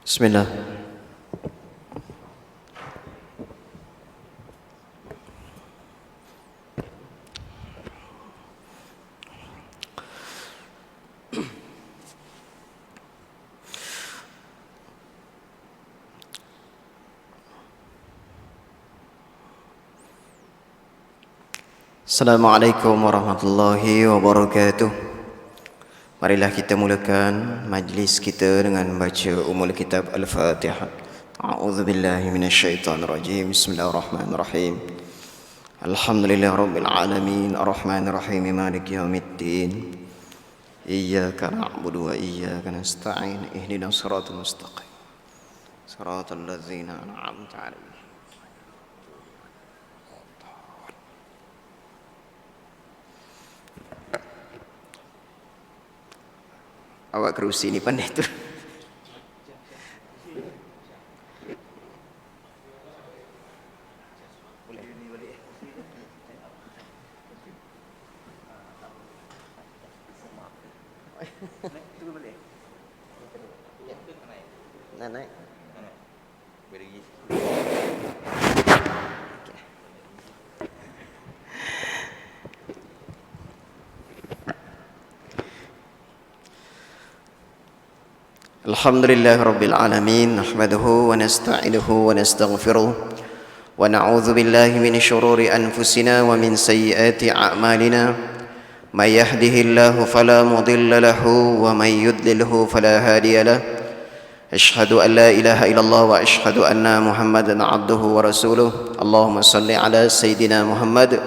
Bismillah. Assalamualaikum warahmatullahi wabarakatuh. Marilah kita mulakan majlis kita dengan membaca Ummul Kitab Al-Fatihah. A'udzubillahi minasyaitonirrajim. Bismillahirrahmanirrahim. Alhamdulillahirabbil alamin, arrahmanirrahim, maliki yaumiddin. Iyyaka na'budu wa iyyaka nasta'in. Ihdinas siratal mustaqim. Siratal ladzina an'amta 'alaihim. Awak kerusi ni pandai tu. Naik. Alhamdulillah Rabbil Alamin. Nahmaduhu wa nasta'inuhu wa nastaghfiruh. Wa na'udhu billahi min syururi anfusina wa min sayyiati a'malina. Man yahdihillahu fala mudilla lahu wa man yudlilhu fala hadiya lah. Ashhadu an la ilaha illallah wa ashhadu anna Muhammadan abduhu wa rasuluh. Allahumma salli ala Sayyidina Muhammad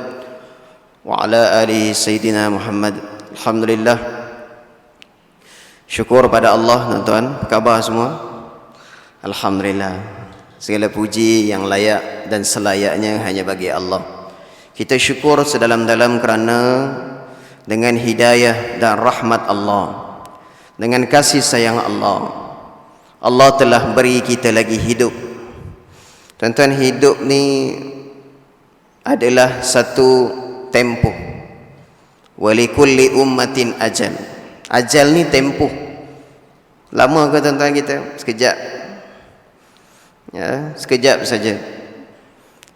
wa ala alihi Sayyidina Muhammad. Alhamdulillah. Syukur pada Allah, tuan-tuan. Apa khabar semua? Alhamdulillah. Segala puji yang layak dan selayaknya hanya bagi Allah. Kita syukur sedalam-dalam kerana dengan hidayah dan rahmat Allah, dengan kasih sayang Allah, Allah telah beri kita lagi hidup. Tuan-tuan, hidup ni adalah satu tempoh. Walikulli ummatin ajal. Ajal ni tempoh. Lama ke tuan-tuan kita? Sekejap. Ya, sekejap saja.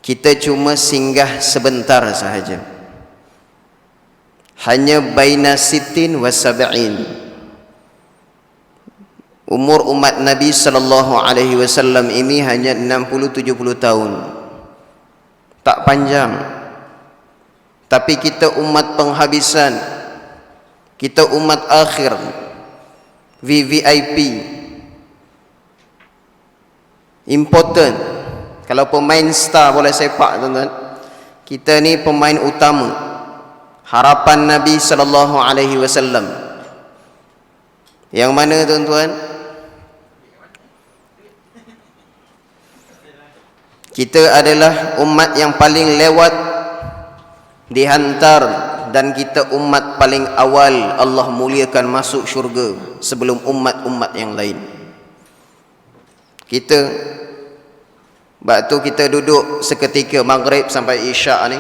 Kita cuma singgah sebentar sahaja. Hanya baina sitin wa sab'in. Umur umat Nabi sallallahu alaihi wasallam ini hanya 60-70 tahun. Tak panjang. Tapi kita umat penghabisan. Kita umat akhir, VVIP, important. Kalau pemain star bola sepak, tuan-tuan, kita ni pemain utama, harapan Nabi sallallahu alaihi wasallam. Yang mana, tuan-tuan, kita adalah umat yang paling lewat dihantar, dan kita umat paling awal Allah muliakan masuk syurga sebelum umat-umat yang lain. Kita waktu kita duduk seketika maghrib sampai isyak ni,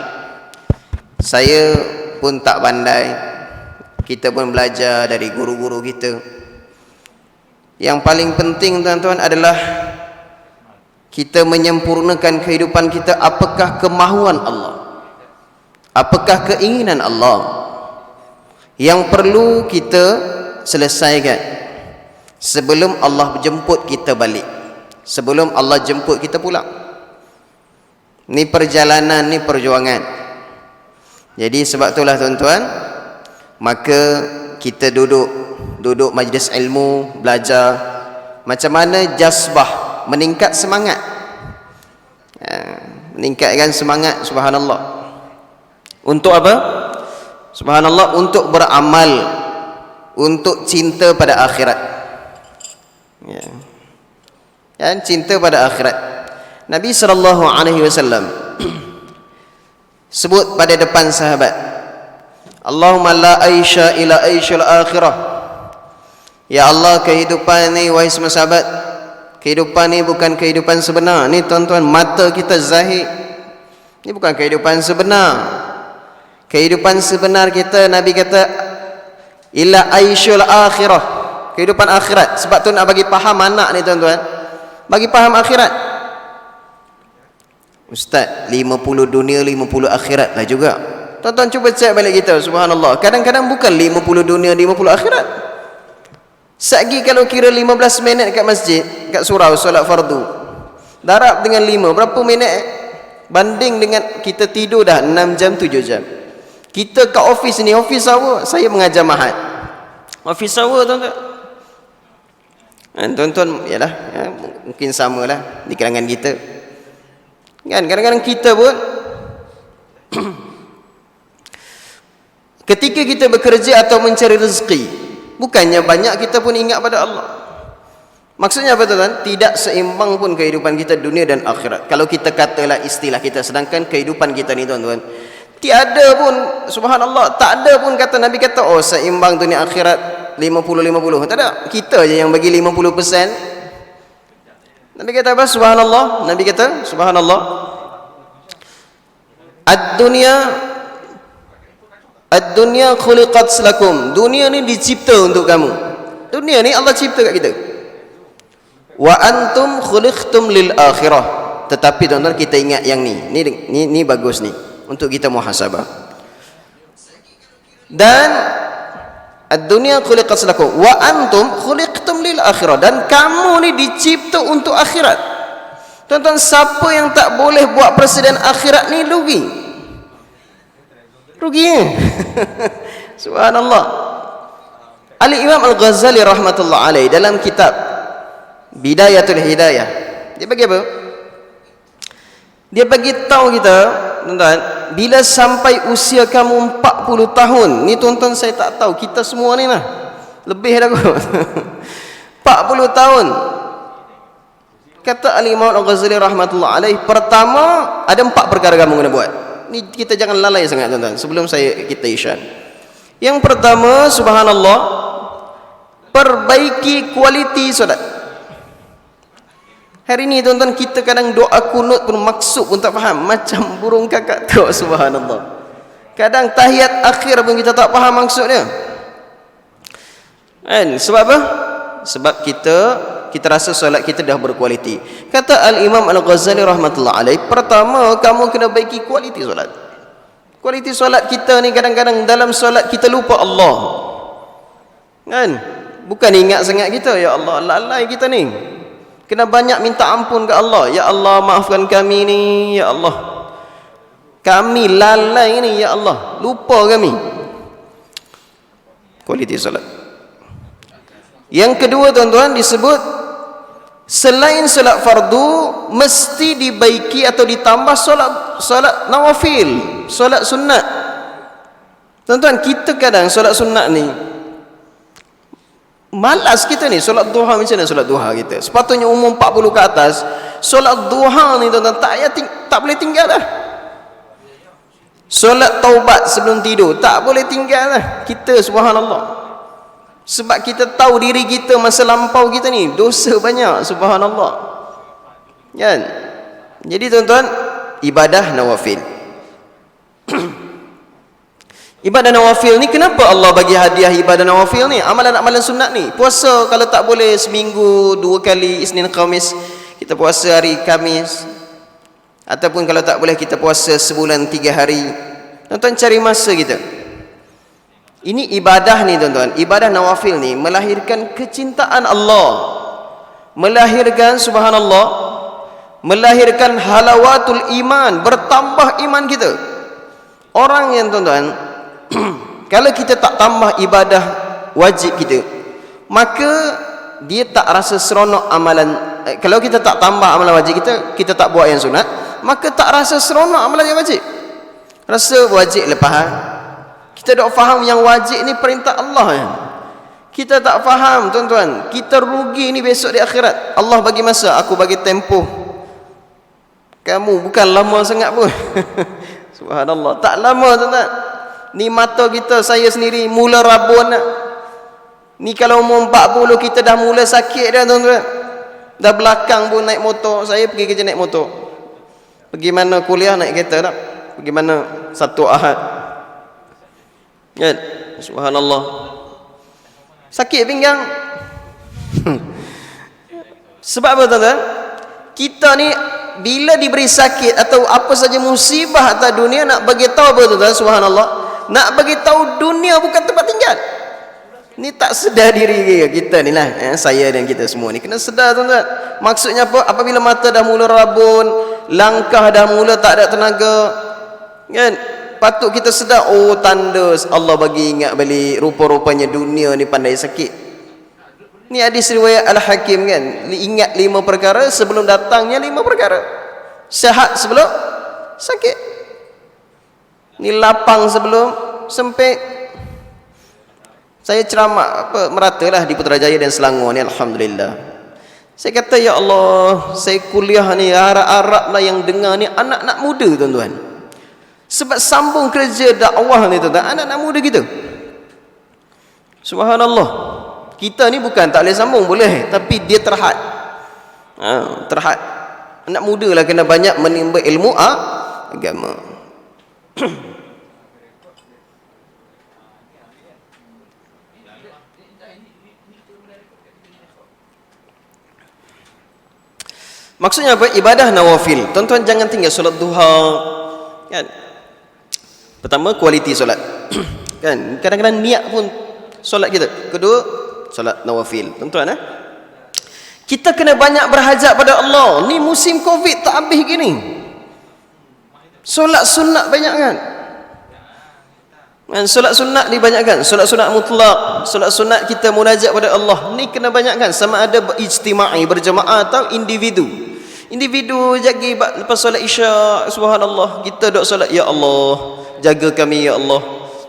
saya pun tak pandai, kita pun belajar dari guru-guru kita. Yang paling penting, tuan-tuan, adalah kita menyempurnakan kehidupan kita. Apakah kemahuan Allah? Apakah keinginan Allah yang perlu kita selesaikan sebelum Allah jemput kita balik, sebelum Allah jemput kita pulang? Ni perjalanan, ni perjuangan. Jadi sebab itulah, tuan-tuan, maka kita duduk majlis ilmu, belajar macam mana jazbah, meningkat semangat, meningkatkan semangat. Subhanallah. Untuk apa? Subhanallah, untuk beramal, untuk cinta pada akhirat. Ya. Dan cinta pada akhirat. Nabi sallallahu alaihi wasallam sebut pada depan sahabat, Allahumma la aisha ila aishul akhirah. Ya Allah, kehidupan ni, wahai semua sahabat, kehidupan ni bukan kehidupan sebenar. Ni, tuan-tuan, mata kita zahir. Ni bukan kehidupan sebenar. Kehidupan sebenar kita, Nabi kata, ila aishul akhirah, kehidupan akhirat. Sebab tu nak bagi faham anak ni, tuan-tuan, bagi faham akhirat. Ustaz, 50 dunia 50 akhirat lah juga. Tuan-tuan cuba cek balik kita, subhanallah. Kadang-kadang bukan 50 dunia 50 akhirat. Sagi kalau kira 15 minit kat masjid, kat surau solat fardu, darab dengan 5, berapa minit banding dengan kita tidur dah 6 jam 7 jam. Kita kat office ni, office hour, saya mengajar mahat. Office hour tuan-tuan. Tuan-tuan, yalah, ya, mungkin samalah di kalangan kita. Kan kadang-kadang kita pun ketika kita bekerja atau mencari rezeki, bukannya banyak kita pun ingat pada Allah. Maksudnya apa tuan-tuan? Tidak seimbang pun kehidupan kita dunia dan akhirat. Kalau kita katalah istilah kita, sedangkan kehidupan kita ni tuan-tuan, tiada pun, subhanallah, tak ada pun kata Nabi kata, oh seimbang dunia akhirat 50-50. Tak ada. Kita je yang bagi 50%. Nabi kata apa? Subhanallah. Nabi kata, subhanallah, Ad-dunya khuliqat lakum. Dunia ni dicipta untuk kamu. Dunia ni Allah cipta kat kita. Wa antum khuliqtum lil akhirah. Tetapi tuan-tuan, kita ingat yang ni. Ni bagus ni untuk kita muhasabah. Dan ad-dunya khuliqat lakum wa antum khuliqtum lil akhirah. Dan kamu ni dicipta untuk akhirat. Tuan-tuan, siapa yang tak boleh buat presiden akhirat ni rugi. Ruginya. Subhanallah. Al-Imam Al-Ghazali rahmatullah alaih dalam kitab Bidayatul Hidayah, dia bagi apa? Dia bagi tahu kita, tuan-tuan, bila sampai usia kamu 40 tahun, ni tuan-tuan saya tak tahu, kita semua ni lah lebih dah kot. 40 tahun. Kata Al-Imam Al-Ghazali rahmatullah alaih, pertama ada 4 perkara kamu kena buat. Ni kita jangan lalai sangat tuan-tuan sebelum kita isyan. Yang pertama, subhanallah, perbaiki kualiti solat. Hari ni tuan-tuan, kita kadang doa kunut pun maksud pun tak faham, macam burung kakak tu, subhanallah. Kadang tahiyat akhir pun kita tak faham maksudnya. Kan? Sebab apa? Sebab kita rasa solat kita dah berkualiti. Kata Al-Imam Al-Ghazali rahmatullah alaih, pertama kamu kena baiki kualiti solat. Kualiti solat kita ni kadang-kadang dalam solat kita lupa Allah. Kan? Bukan ingat sangat kita, ya Allah, lalai kita ni. Kena banyak minta ampun ke Allah. Ya Allah, maafkan kami ni, ya Allah. Kami lalai ni, ya Allah. Lupa kami. Kualiti solat. Yang kedua tuan-tuan, disebut selain solat fardu mesti dibaiki atau ditambah solat nawafil, solat sunat. Tuan-tuan, kita kadang solat sunat ni malas kita ni. Solat duha macam mana solat duha kita? Sepatutnya umur 40 ke atas, solat duha ni tuan-tuan tak boleh tinggal dah. Solat taubat sebelum tidur tak boleh tinggal dah kita, subhanallah. Sebab kita tahu diri kita masa lampau kita ni dosa banyak, subhanallah. Kan? Jadi tuan-tuan, ibadah nawafil. Ibadah nawafil ni, kenapa Allah bagi hadiah ibadah nawafil ni? Amalan-amalan sunat ni. Puasa kalau tak boleh seminggu 2 kali, Isnin Khamis, kita puasa hari Khamis. Ataupun kalau tak boleh kita puasa sebulan 3 hari. Tuan-tuan, cari masa kita. Ini ibadah ni tuan-tuan, ibadah nawafil ni melahirkan kecintaan Allah. Melahirkan, subhanallah, melahirkan halawatul iman, bertambah iman kita. Orang yang tuan-tuan kalau kita tak tambah ibadah wajib kita, maka dia tak rasa seronok amalan. Kalau kita tak tambah amalan wajib kita tak buat yang sunat, maka tak rasa seronok amalan yang wajib. Rasa wajib lepas. Kita tak faham yang wajib ni perintah Allah ya. Kita tak faham tuan-tuan, kita rugi ni besok di akhirat. Allah bagi masa, aku bagi tempoh kamu bukan lama sangat pun. Subhanallah, tak lama tuan-tuan. Ni mata kita, saya sendiri mula rabun ni. Kalau umur 40 kita dah mula sakit dah tuan-tuan. Dah belakang pun naik motor. Saya pergi kerja naik motor, pergi mana kuliah naik kereta tak, pergi mana satu Ahad kan. Subhanallah, sakit pinggang. Sebab apa tuan-tuan? Kita ni bila diberi sakit atau apa saja musibah atas dunia, nak bagi tahu apa tuan-tuan, subhanallah, nak bagi tahu dunia bukan tempat tinggal. Ni tak sedar diri kita ni lah, saya dan kita semua ni kena sedar tuan-tuan. Maksudnya apa? Apabila mata dah mula rabun, langkah dah mula tak ada tenaga, kan, patut kita sedar, oh tanda Allah bagi ingat balik, rupa-rupanya dunia ni pandai sakit. Ni hadis riwayat Al-Hakim, kan, ingat 5 perkara sebelum datangnya 5 perkara. Sihat sebelum sakit, ni lapang sebelum sempit. Saya ceramah meratalah di Putrajaya dan Selangor ni, alhamdulillah. Saya kata, ya Allah, saya kuliah ni harap-harap lah yang dengar ni anak-anak muda tuan-tuan. Sebab sambung kerja dakwah ni tuan-tuan, anak-anak muda kita. Subhanallah. Kita ni bukan tak boleh sambung, boleh, tapi dia terhad. Terhad. Anak muda lah kena banyak menimba ilmu agama. Maksudnya apa? Ibadah nawafil. Tuan-tuan jangan tinggal solat duha, kan? Pertama, kualiti solat. Kan? Kadang-kadang niat pun solat kita. Kedua, solat nawafil. Tuan-tuan, kita kena banyak berhajat pada Allah. Ni musim Covid tak habis gini. Solat sunat banyakkan. Solat sunat dibanyakkan. Solat sunat mutlak, solat sunat kita munajat pada Allah. Ni kena banyakkan, sama ada ijtima'i, berjemaah atau individu. Individu jaga lepas solat Isya, subhanallah, kita duk solat, ya Allah, jaga kami ya Allah.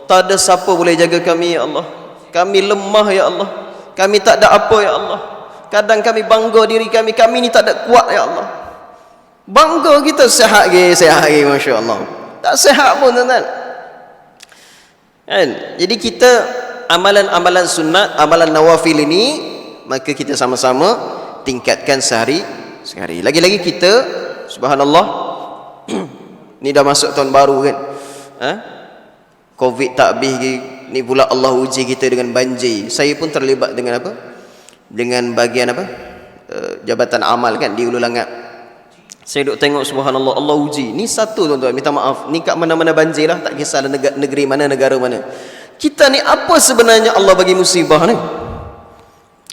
Tak ada siapa boleh jaga kami ya Allah. Kami lemah ya Allah. Kami tak ada apa ya Allah. Kadang kami bangga diri kami, kami ni tak ada kuat ya Allah. Bangga kita sihat lagi, Masya Allah. Tak sihat pun tuan-tuan, kan? Jadi kita amalan-amalan sunat, amalan nawafil ini, maka kita sama-sama tingkatkan sehari. Lagi-lagi kita, subhanallah, ni dah masuk tahun baru, kan, Covid tak habis, ni pula Allah uji kita dengan banjir. Saya pun terlibat dengan apa? Dengan bagian apa? Jabatan amal, kan, di Ulu Langat. Saya duk tengok, subhanallah, Allah uji. Ni satu tuan-tuan, minta maaf, ni kat mana-mana banjir lah, tak kisah negeri mana, negara mana. Kita ni apa sebenarnya Allah bagi musibah ni?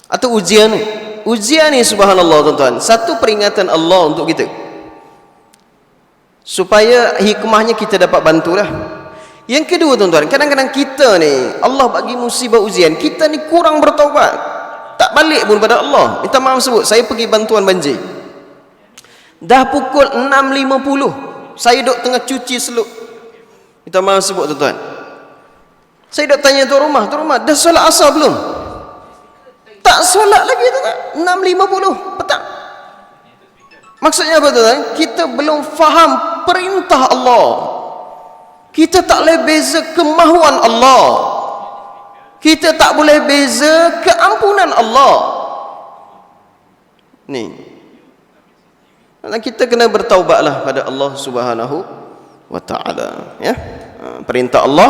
Atau ujian ni? Ujian ni subhanallah tuan-tuan, satu peringatan Allah untuk kita, supaya hikmahnya kita dapat bantulah. Yang kedua tuan-tuan, kadang-kadang kita ni Allah bagi musibah ujian, kita ni kurang bertaubat, tak balik pun pada Allah. Minta maaf sebut, saya pergi bantuan banjir, dah pukul 6.50, saya duduk tengah cuci seluk. Minta maaf sebut tuan-tuan, saya duduk tanya tuan rumah, dah solat asar belum? Tak solat lagi tuan-tuan, 6.50 petang. Maksudnya apa tuan-tuan? Kita belum faham perintah Allah. Kita tak boleh beza kemahuan Allah. Kita tak boleh beza keampunan Allah. Ni, kita kena bertaubatlah pada Allah Subhanahu wa ta'ala, ya. Perintah Allah,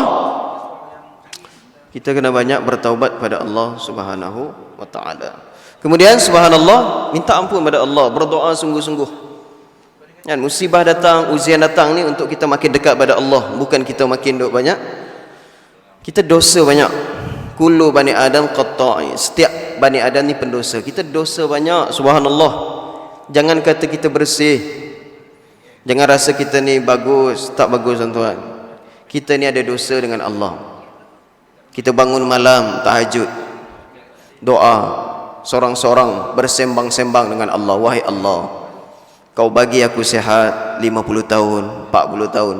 kita kena banyak bertaubat pada Allah Subhanahu wa ta'ala. Kemudian subhanallah, minta ampun pada Allah, berdoa sungguh-sungguh. Kan, musibah datang, ujian datang ni untuk kita makin dekat pada Allah, bukan kita makin duk banyak. Kita dosa banyak. Kullu bani Adam qatta'i. Setiap bani Adam ni pendosa. Kita dosa banyak, subhanallah. Jangan kata kita bersih. Jangan rasa kita ni bagus, tak bagus tuan-tuan. Kita ni ada dosa dengan Allah. Kita bangun malam tahajud, doa sorang-sorang, bersembang-sembang dengan Allah. Wahai Allah, Kau bagi aku sihat 50 tahun, 40 tahun,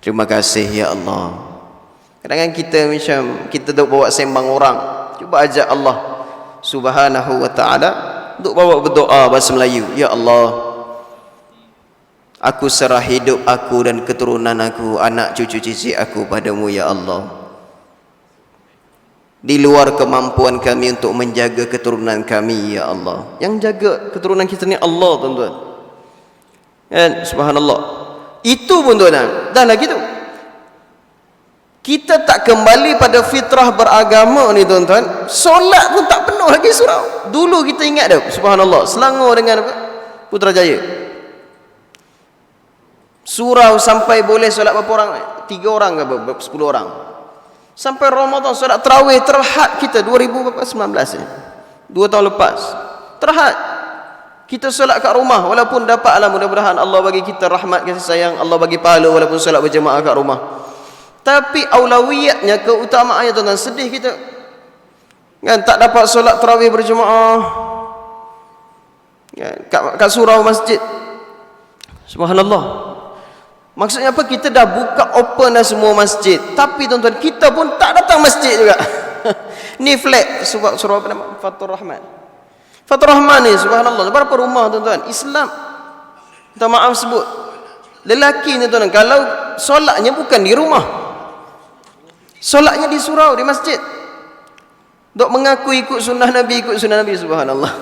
terima kasih ya Allah. Kadang-kadang kita macam kita duk bawa sembang orang. Cuba ajak Allah Subhanahu wa ta'ala, duk bawa berdoa bahasa Melayu. Ya Allah, aku serah hidup aku dan keturunan aku, anak cucu cici aku padamu ya Allah. Di luar kemampuan kami untuk menjaga keturunan kami ya Allah. Yang jaga keturunan kita ni Allah tuan-tuan, kan, subhanallah. Itu pun tuan-tuan, dah lagi tu kita tak kembali pada fitrah beragama ni tuan-tuan, solat pun tak penuh lagi surau. Dulu kita ingat dah, subhanallah, Selangor dengan apa? Putrajaya, surau sampai boleh solat berapa orang? 3 orang ke 10 orang. Sampai Ramadan solat tarawih terhad kita 2019 ni, 2 tahun lepas terhad kita solat kat rumah, walaupun dapat lah, mudah-mudahan Allah bagi kita rahmat kasih sayang, Allah bagi pahala walaupun solat berjemaah kat rumah. Tapi aulawiyatnya, keutamaannya tuan-tuan, sedih kita kan tak dapat solat tarawih berjemaah kan, kat surau masjid. Subhanallah. Maksudnya apa? Kita dah buka open dah semua masjid, tapi tuan-tuan, kita pun tak datang masjid juga. Ni flat surau apa nama? Fatur Rahman. Fatur Rahman ni, subhanallah, berapa rumah tuan-tuan Islam, minta maaf sebut, lelaki ni tuan-tuan, kalau solatnya bukan di rumah, solatnya di surau, di masjid, dok mengaku ikut sunnah Nabi, subhanallah.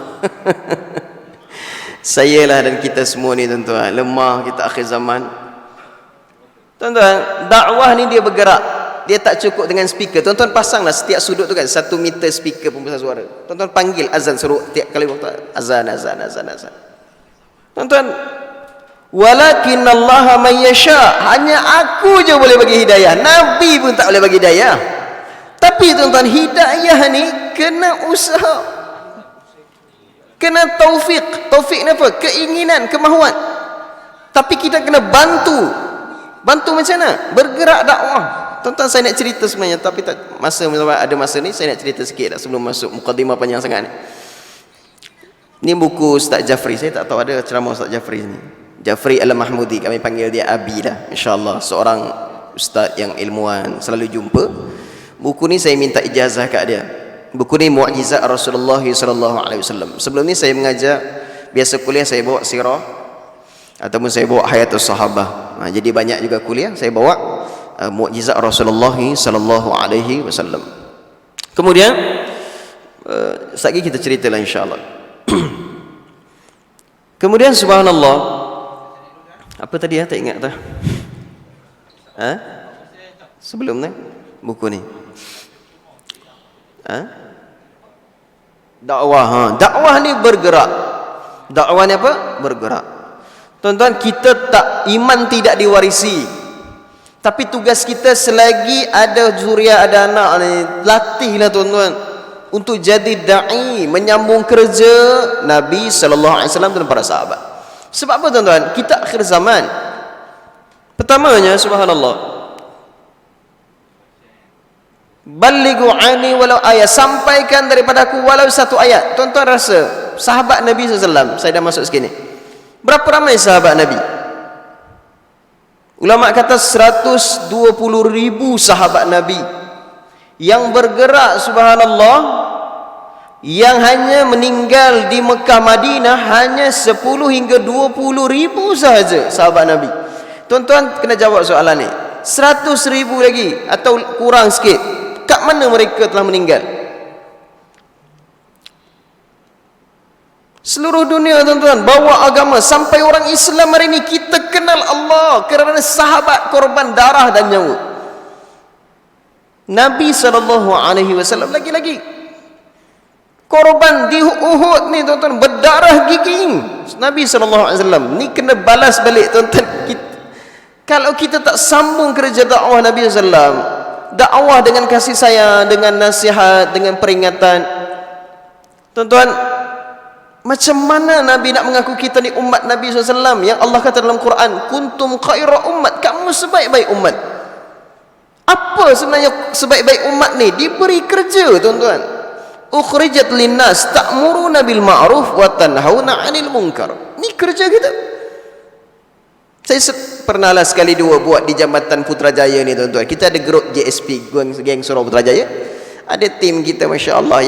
Sayalah dan kita semua ni tuan-tuan, lemah kita akhir zaman. Tuan-tuan, dakwah ni dia bergerak, dia tak cukup dengan speaker. Tuan-tuan pasanglah setiap sudut tu kan 1 meter speaker pembesar suara. Tuan-tuan panggil azan, suruh tiap kali waktu azan. Tuan-tuan, walakinallaha man yasha, hanya aku je boleh bagi hidayah, Nabi pun tak boleh bagi hidayah. Tapi tuan-tuan, hidayah ni kena usaha, kena taufik. Taufik ni apa? Keinginan, kemahuan. Tapi kita kena bantu macam mana? Bergerak dakwah. Tuan-tuan, saya nak cerita sebenarnya, tapi tak ada masa ni, saya nak cerita sikit dah sebelum masuk mukadimah panjang sangat ni. Ni buku Ustaz Jafri, saya tak tahu ada ceramah Ustaz Jafri ni. Jafri Al-Mahmudi, kami panggil dia Abi dah, insya-Allah, seorang ustaz yang ilmuwan, selalu jumpa. Buku ni saya minta ijazah kat dia. Buku ni Mu'jizat Rasulullah sallallahu alaihi wasallam. Sebelum ni saya mengajar, biasa kuliah saya bawa sirah ataupun saya bawa Hayatus Sahabah. Jadi banyak juga kuliah saya bawa Mu'jizat Rasulullah sallallahu alaihi wasallam. Kemudian sekali kita ceritalah insya-Allah. Kemudian subhanallah, apa tadi tak ingat dah. Sebelum ni buku ni. Dakwah ni bergerak. Dakwah ni apa? Bergerak. Tuan-tuan, kita tak, iman tidak diwarisi, tapi tugas kita selagi ada zuriat, ada anak ni, latihlah tuan-tuan untuk jadi da'i, menyambung kerja Nabi sallallahu alaihi wasallam dan para sahabat. Sebab apa tuan-tuan? Kita akhir zaman. Pertamanya, subhanallah, balighu ani walau ayat, sampaikan daripada aku walau 1 ayat. Tuan-tuan rasa sahabat Nabi SAW, saya dah masuk sekini, berapa ramai sahabat Nabi? Ulama kata 120,000 sahabat Nabi yang bergerak, subhanallah, yang hanya meninggal di Mekah Madinah hanya 10 hingga 20,000 sahaja sahabat Nabi. Tuan-tuan kena jawab soalan ni, 100,000 lagi atau kurang sikit, kat mana mereka telah meninggal? Seluruh dunia tuan-tuan bawa agama, sampai orang Islam hari ini kita kenal Allah kerana sahabat korban darah dan nyawa. Nabi SAW lagi-lagi korban di Uhud ni tuan-tuan, berdarah giging. Nabi SAW ni kena balas balik tuan-tuan. Kalau kita tak sambung kerja dakwah Nabi SAW, dakwah dengan kasih sayang, dengan nasihat, dengan peringatan, tuan-tuan, macam mana Nabi nak mengaku kita ni umat Nabi SAW yang Allah kata dalam Quran, kuntum khaira ummat, kamu sebaik-baik umat. Apa sebenarnya sebaik-baik umat ni? Diberi kerja tuan-tuan. Ukhrijat linnas ta'muruna bil ma'ruf wa tanhauna 'anil munkar. Ni kerja kita. Saya pernah lah sekali dua buat di Jambatan Putrajaya ni tuan-tuan. Kita ada grup JSP, geng Surau Putrajaya. Ada tim kita masya-Allah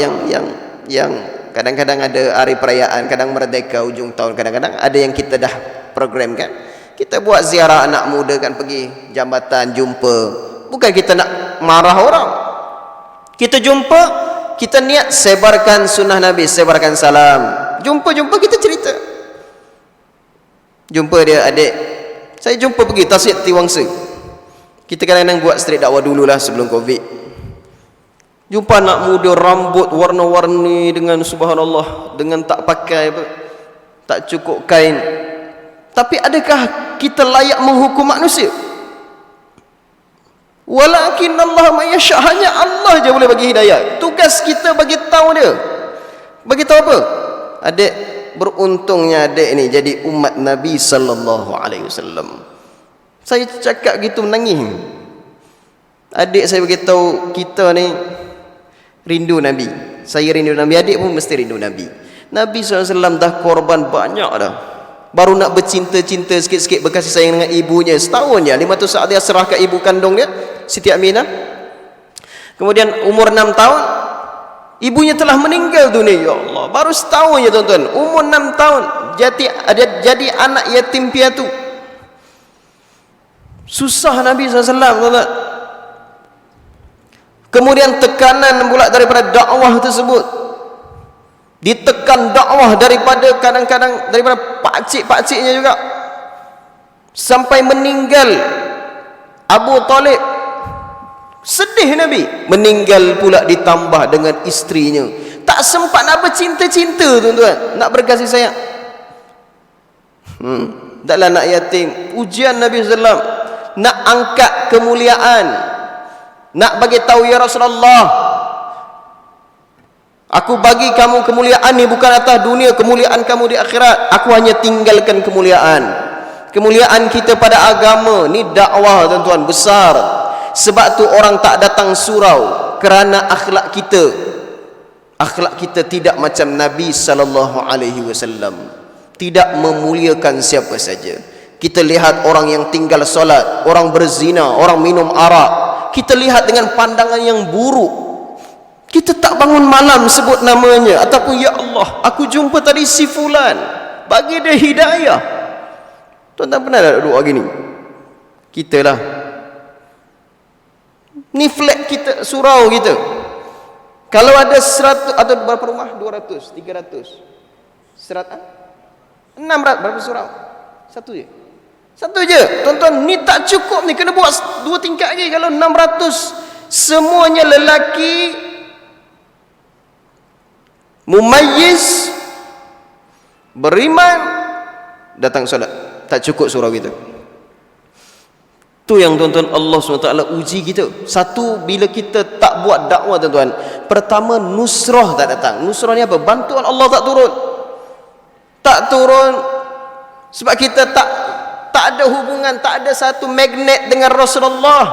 yang kadang-kadang ada hari perayaan, kadang merdeka ujung tahun, kadang-kadang ada yang kita dah programkan. Kita buat ziarah anak muda kan, pergi jambatan, jumpa. Bukan kita nak marah orang, kita jumpa, kita niat sebarkan sunnah Nabi, sebarkan salam. Jumpa kita cerita. Jumpa dia adik, saya jumpa pergi Tasik Tiwangsa, Kita kadang-kadang buat street dakwah dululah sebelum Covid. Jumpa anak muda rambut warna-warni dengan subhanallah, dengan tak pakai apa, tak cukup kain. Tapi adakah kita layak menghukum manusia? Walakin Allah mayasya, hanya Allah je boleh bagi hidayah. Tugas kita bagi tahu dia. Bagi tahu apa? Adik, beruntungnya adik ni jadi umat Nabi sallallahu alaihi wasallam. Saya cakap gitu menangis. Adik saya bagi tahu kita ni rindu Nabi. Saya rindu Nabi, adik pun mesti rindu Nabi. Nabi SAW dah korban banyak dah. Baru nak bercinta-cinta sikit-sikit, berkasih sayang dengan ibunya setahun je. 500 saat dia serah ke ibu kandung dia, Siti Aminah. Kemudian umur 6 tahun ibunya telah meninggal dunia. Ya Allah, baru setahun je tuan-tuan, umur 6 tahun jadi anak yatim piatu. Susah Nabi SAW, tuan-tuan. Kemudian tekanan pula daripada dakwah tersebut, ditekan dakwah daripada kadang-kadang daripada pakcik-pakciknya juga, sampai meninggal Abu Talib. Sedih Nabi, meninggal pula ditambah dengan isterinya. Tak sempat nak bercinta-cinta tuan-tuan, nak berkasih sayang. Taklah nak yatim. Ujian Nabi SAW, nak angkat kemuliaan, nak bagi tahu ya Rasulullah, aku bagi kamu kemuliaan ni bukan atas dunia, kemuliaan kamu di akhirat. Aku hanya tinggalkan kemuliaan. Kemuliaan kita pada agama ni dakwah tuan-tuan besar. Sebab tu orang tak datang surau, kerana akhlak kita tidak macam Nabi sallallahu alaihi wasallam. Tidak memuliakan siapa saja. Kita lihat orang yang tinggal solat, orang berzina, orang minum arak, kita lihat dengan pandangan yang buruk. Kita tak bangun malam sebut namanya, ataupun ya Allah, aku jumpa tadi si fulan, bagi dia hidayah. Tuan-tuan pernah tak doa gini? Kita lah, ni flat kita, surau kita. Kalau ada 100 atau berapa rumah? 200, 300, 100, 600, berapa surau? Satu je. Satu je. Tuan-tuan, ni tak cukup ni, kena buat 2 tingkat lagi. Kalau 600 semuanya lelaki mumayyiz, beriman, datang solat, tak cukup surau kita. Tu yang tuan-tuan Allah SWT uji kita. Satu, bila kita tak buat dakwah tuan-tuan, pertama nusrah tak datang. Nusrah ni apa? Bantuan Allah tak turun. Tak turun sebab kita tak ada hubungan, tak ada satu magnet dengan Rasulullah.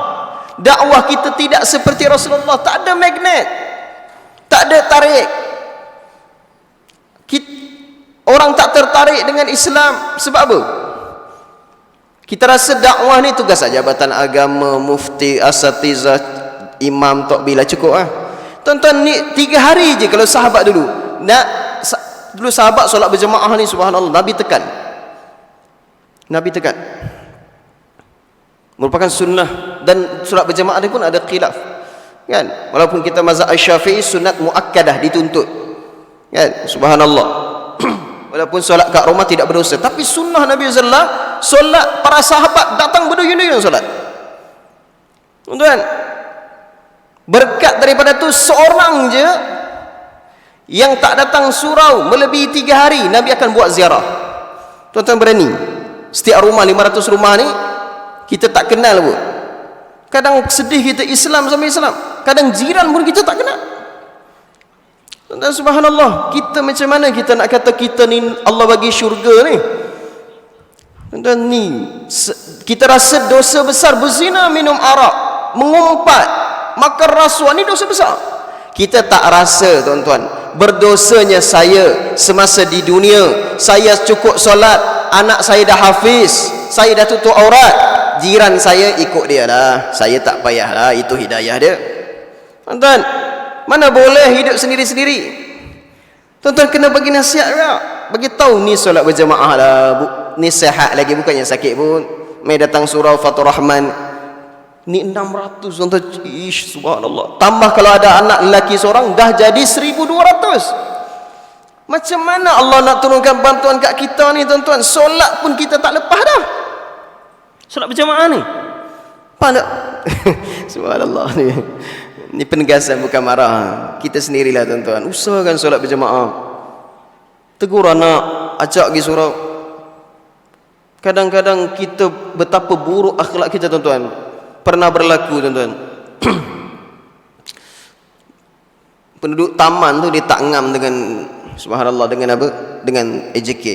Dakwah kita tidak seperti Rasulullah, tak ada magnet, tak ada tarik. Orang tak tertarik dengan Islam sebab apa? Kita rasa dakwah ni tugas jabatan agama, mufti, asatizah, imam, takbilah, cukup lah. Tuan-tuan, ni 3 hari je. Kalau sahabat dulu, dulu sahabat solat berjemaah ni subhanallah, Nabi tekan merupakan sunnah. Dan solat berjemaah ni pun ada khilaf, kan? Walaupun kita mazhab Syafi'i, sunat muakkadah, dituntut, kan? Subhanallah. Walaupun solat kat rumah tidak berdosa, tapi sunnah Nabi sallallahu alaihi wasallam, solat para sahabat datang berduyun-duyun solat. Tuan-tuan, berkat daripada tu, seorang je yang tak datang surau melebihi 3 hari, Nabi akan buat ziarah. Tuan-tuan berani? Setiap rumah, 500 rumah ni kita tak kenal pun. Kadang sedih kita, Islam sama Islam, kadang jiran pun kita tak kenal. Tuan-tuan, subhanallah, kita macam mana kita nak kata kita ni Allah bagi syurga ni? Tuan-tuan, ni kita rasa dosa besar, berzina, minum arak, mengumpat, makan rasuah, ni dosa besar. Kita tak rasa tuan-tuan, berdosanya saya semasa di dunia, saya cukup solat, anak saya dah hafiz, saya dah tutup aurat, jiran saya ikut dia lah, saya tak payah lah, itu hidayah dia. Tuan-tuan, mana boleh hidup sendiri-sendiri. Tuan-tuan kena bagi nasihat juga, bagi tahu ni solat berjemaah lah, ni sihat lagi, bukannya sakit pun. Mai datang surau Fatur Rahman ni 600 tuan-tuan, ish, subhanallah. Tambah kalau ada anak lelaki seorang, dah jadi 1200. Macam mana Allah nak turunkan bantuan kat kita ni tuan-tuan? Solat pun kita tak lepas dah, solat berjemaah ni. Apa nak? Subhanallah ni. Ni penegasan bukan marah. Kita sendirilah tuan-tuan. Usahakan solat berjemaah. Tegur anak, ajak pergi surau. Kadang-kadang kita betapa buruk akhlak kita tuan-tuan. Pernah berlaku tuan-tuan. Penduduk taman tu dia tak ngam dengan, subhanallah, dengan apa? Dengan AJK.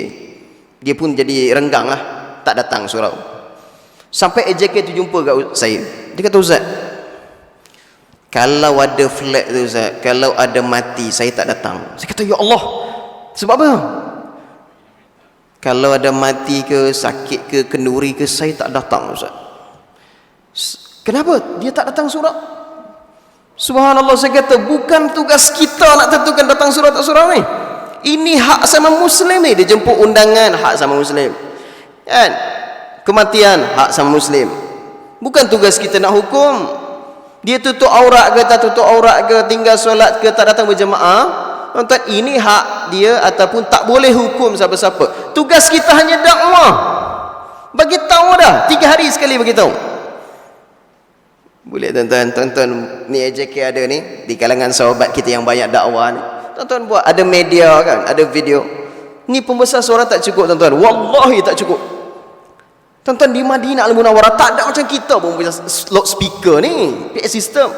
Dia pun jadi renggang lah, tak datang surau. Sampai AJK tu jumpa kat saya. Dia kata, Ustaz, kalau ada flat tu Ustaz, kalau ada mati, saya tak datang. Saya kata, ya Allah, sebab apa? Kalau ada mati ke, sakit ke, kenduri ke, saya tak datang Ustaz. Kenapa? Dia tak datang surau. Subhanallah, saya kata, bukan tugas kita nak tentukan datang surau tak surau ni. Ini hak sama Muslim ni. Dia jemput undangan, hak sama Muslim. Kan? Kematian, hak sama Muslim. Bukan tugas kita nak hukum. Dia tutup aurat ke, tak tutup aurat ke, tinggal solat ke, tak datang berjemaah, tuan-tuan, ini hak dia, ataupun tak boleh hukum siapa-siapa. Tugas kita hanya dakwah. Bagi tahu dah, 3 hari sekali bagi tahu. Boleh tuan-tuan, tuan-tuan ni AJK ada ni, di kalangan sahabat kita yang banyak dakwah ni. Tuan-tuan buat, ada media kan, ada video. Ni pembesar suara tak cukup tuan-tuan. Wallahi tak cukup. Tuan-tuan, di Madinah Al-Munawwarah tak ada macam kita pun punya slot speaker ni, PA system.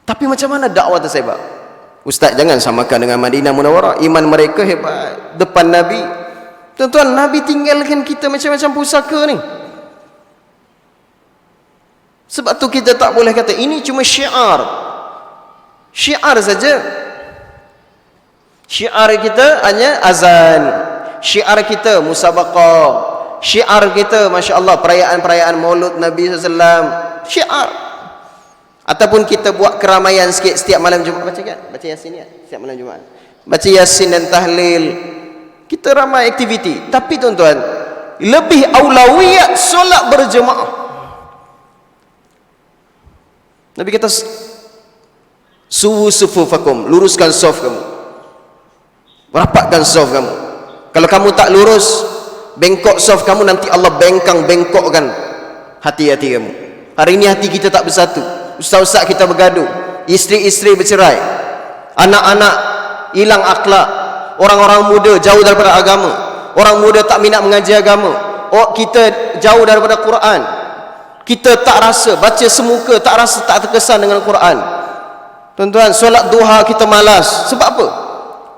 Tapi macam mana dakwah tersebar? Ustaz, jangan samakan dengan Madinah Munawwarah. Iman mereka hebat depan Nabi. Tuan-tuan, Nabi tinggalkan kita macam-macam pusaka ni. Sebab tu kita tak boleh kata ini cuma syiar. Syiar saja. Syiar kita hanya azan. Syiar kita musabaqah. Syiar kita, Masya Allah, perayaan-perayaan maulud Nabi SAW. Syiar. Ataupun kita buat keramaian sikit setiap malam Jumaat. Baca kan? Baca Yasin ya? Setiap malam Jumaat. Baca Yasin dan tahlil. Kita ramai aktiviti. Tapi tuan-tuan, lebih aulawiyat solat berjemaah. Nabi kata, suwu sufufakum, luruskan saf kamu, rapatkan saf kamu. Kalau kamu tak lurus, bengkok saf kamu, nanti Allah bengkokkan hati-hati kamu. Hari ini hati kita tak bersatu. Ustaz-ustaz kita bergaduh, isteri-isteri bercerai, anak-anak hilang akhlak, orang-orang muda jauh daripada agama, orang muda tak minat mengaji agama, kita jauh daripada Quran, kita tak rasa baca semuka, tak rasa, tak terkesan dengan Quran. Tuan-tuan, solat duha kita malas. Sebab apa?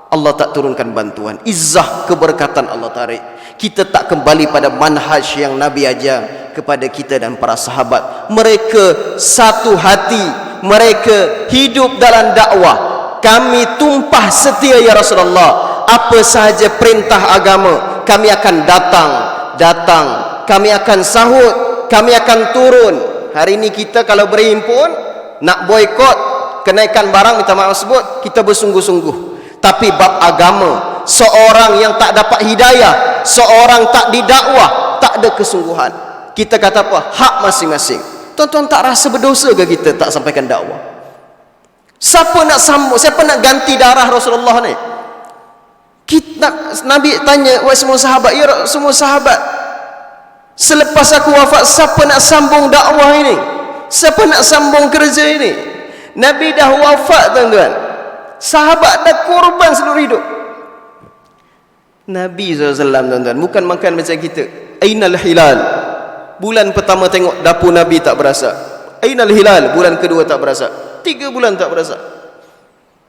Allah tak turunkan bantuan, izzah, keberkatan Allah tarik. Kita tak kembali pada manhaj yang Nabi ajar kepada kita dan para sahabat. Mereka satu hati, mereka hidup dalam dakwah. Kami tumpah setia ya Rasulullah. Apa sahaja perintah agama, kami akan datang. Kami akan sahut, kami akan turun. Hari ini kita kalau berhimpun nak boikot kenaikan barang, minta maaf sebut, kita bersungguh-sungguh. Tapi bab agama, seorang yang tak dapat hidayah, seorang tak didakwah, tak ada kesungguhan. Kita kata apa? Hak masing-masing. Tuan-tuan, tak rasa berdosa ke kita tak sampaikan dakwah? Siapa nak sambung, siapa nak ganti darah Rasulullah ni? Nabi tanya, wahai semua sahabat, ya semua sahabat, selepas aku wafat, siapa nak sambung dakwah ini? Siapa nak sambung kerja ini? Nabi dah wafat tuan-tuan, sahabat dah korban seluruh hidup. Nabi SAW tuan-tuan bukan makan macam kita. Ainal hilal, bulan pertama tengok dapur Nabi tak berasa. Ainal hilal, bulan kedua tak berasa, 3 bulan tak berasa.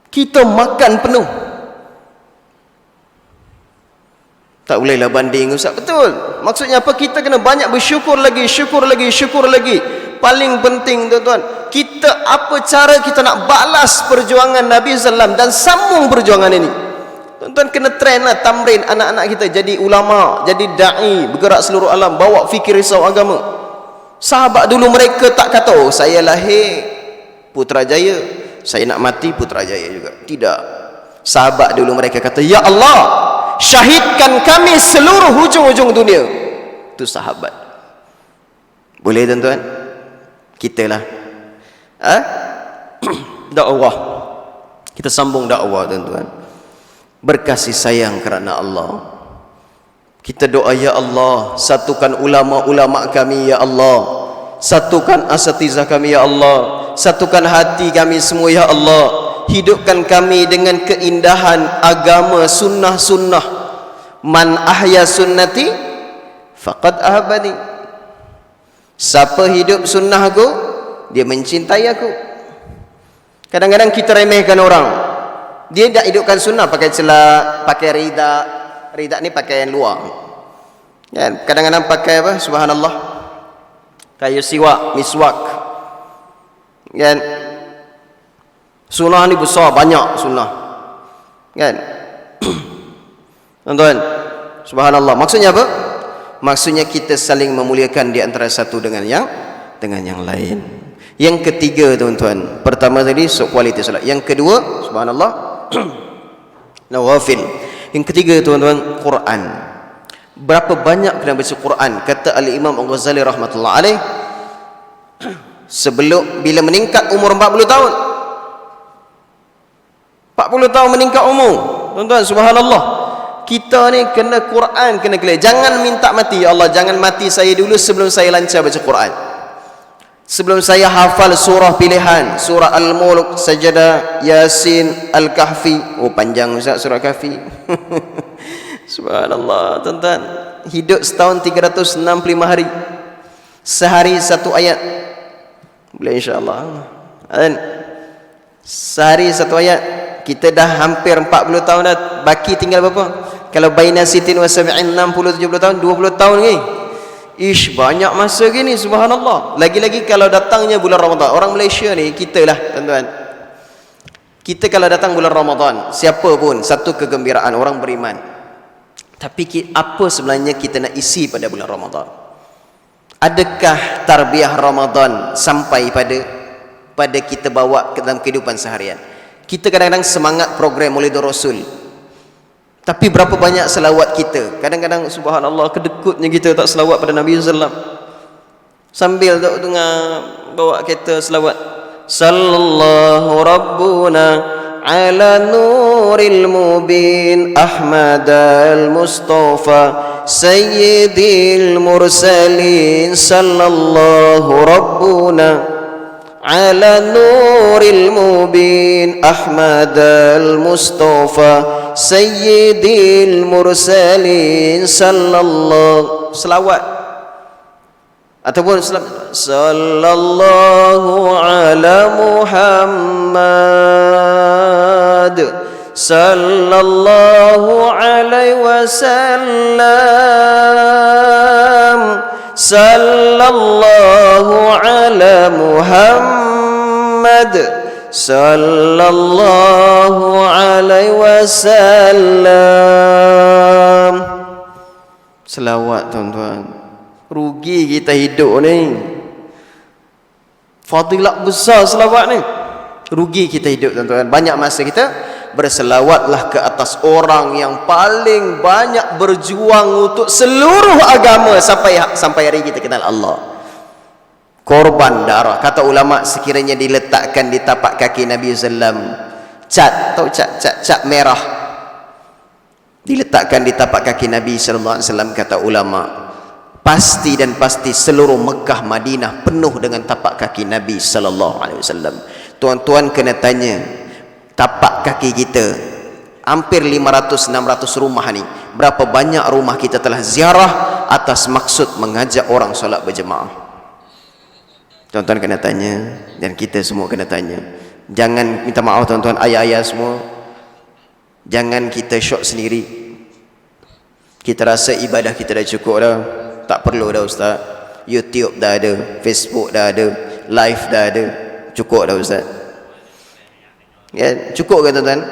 Kita makan penuh. Tak bolehlah banding Ustaz. Betul. Maksudnya apa? Kita kena banyak bersyukur lagi, syukur lagi, syukur lagi. Paling penting tuan-tuan, kita apa cara kita nak balas perjuangan Nabi SAW dan sambung perjuangan ini. Tuan-tuan kena train lah, tamrin anak-anak kita jadi ulama, jadi da'i, bergerak seluruh alam, bawa fikir risau agama. Sahabat dulu mereka tak kata, oh saya lahir Putrajaya, saya nak mati Putrajaya juga. Tidak. Sahabat dulu mereka kata, ya Allah, syahidkan kami seluruh hujung-hujung dunia. Itu sahabat. Boleh tuan-tuan? Kita lah dakwah, kita sambung dakwah tuan-tuan, berkasih sayang kerana Allah. Kita doa, ya Allah, satukan ulama-ulama kami ya Allah, Satukan asatizah kami ya Allah, satukan hati kami semua ya Allah. Hidupkan kami dengan keindahan agama sunnah-sunnah. Man ahya sunnati faqad ahabani. Siapa hidup sunnah aku, dia mencintai aku. Kadang-kadang kita remehkan orang, dia tak hidupkan sunnah, pakai celak, pakai rida. Rida ni pakaian luar kan. Kadang-kadang pakai apa, subhanallah, kayu siwak, miswak kan. Sunnah ni besar, banyak sunnah kan. Tuan-tuan, subhanallah, maksudnya apa? Maksudnya kita saling memuliakan di antara satu dengan yang lain. Yang ketiga tuan-tuan, pertama tadi kualiti solat. Yang kedua, subhanallah, nawafil. Yang ketiga tuan-tuan, Quran. Berapa banyak kena baca Quran? Kata Al-Imam Al-Ghazali rahmatullah alaih, sebelum bila meningkat umur 40 tahun, 40 tahun meningkat umur, tuan-tuan, subhanallah, kita ni kena Quran, kena clear. Jangan minta mati, ya Allah, jangan mati saya dulu sebelum saya lancar baca Quran, sebelum saya hafal surah pilihan, surah Al-Mulk, Sajdah, Yasin, Al-Kahfi. Oh, panjang Ustaz surah Kahfi. Subhanallah, tuan-tuan, hidup setahun 365 hari, sehari satu ayat, boleh insya-Allah kan? Sehari satu ayat. Kita dah hampir 40 tahun dah, baki tinggal berapa? Kalau baina sitin wa sab'in, 60 70 tahun, 20 tahun lagi. Ish, banyak masa gini, subhanallah. Lagi-lagi kalau datangnya bulan Ramadan. Orang Malaysia ni, kita lah tuan-tuan, kita kalau datang bulan Ramadan, siapa pun satu kegembiraan, orang beriman. Tapi apa sebenarnya kita nak isi pada bulan Ramadan? Adakah tarbiyah Ramadan sampai pada kita bawa ke dalam kehidupan seharian? Kita kadang-kadang semangat program Maulidur Rasul, tapi berapa banyak selawat kita? Kadang-kadang subhanallah, kedekutnya kita tak selawat pada Nabi sallallahu alaihi wasallam. Sambil tak dengar bawa kereta selawat, sallallahu rabbuna ala nuril mubin ahmadal mustafa sayyidil mursalin, sallallahu rabbuna ala nuril mubin ahmadal mustafa sayyidil mursalin, sallallahu, selawat ataupun sallallahu ala Muhammad sallallahu alaihi wasallam, sallallahu ala Muhammad sallallahu alaihi wasallam. Selawat tuan-tuan. Rugi kita hidup ni. Fadilat besar selawat ni. Rugi kita hidup tuan-tuan. Banyak masa kita berselawatlah ke atas orang yang paling banyak berjuang untuk seluruh agama sampai hari kita kenal Allah. Korban darah. Kata ulama, sekiranya diletakkan di tapak kaki Nabi sallam, cat merah diletakkan di tapak kaki Nabi sallallahu alaihi wasallam, kata ulama, pasti dan pasti seluruh Mekah Madinah penuh dengan tapak kaki Nabi sallallahu alaihi wasallam. Tuan-tuan kena tanya, tapak kaki kita hampir 500-600 rumah ni, berapa banyak rumah kita telah ziarah atas maksud mengajak orang solat berjemaah? Tuan-tuan kena tanya, dan kita semua kena tanya. Jangan, minta maaf tuan-tuan, ayah-ayah semua, jangan kita syok sendiri. Kita rasa ibadah kita dah cukup dah, tak perlu dah Ustaz. YouTube dah ada, Facebook dah ada, live dah ada, cukup dah Ustaz. Ya, cukup ke tuan-tuan?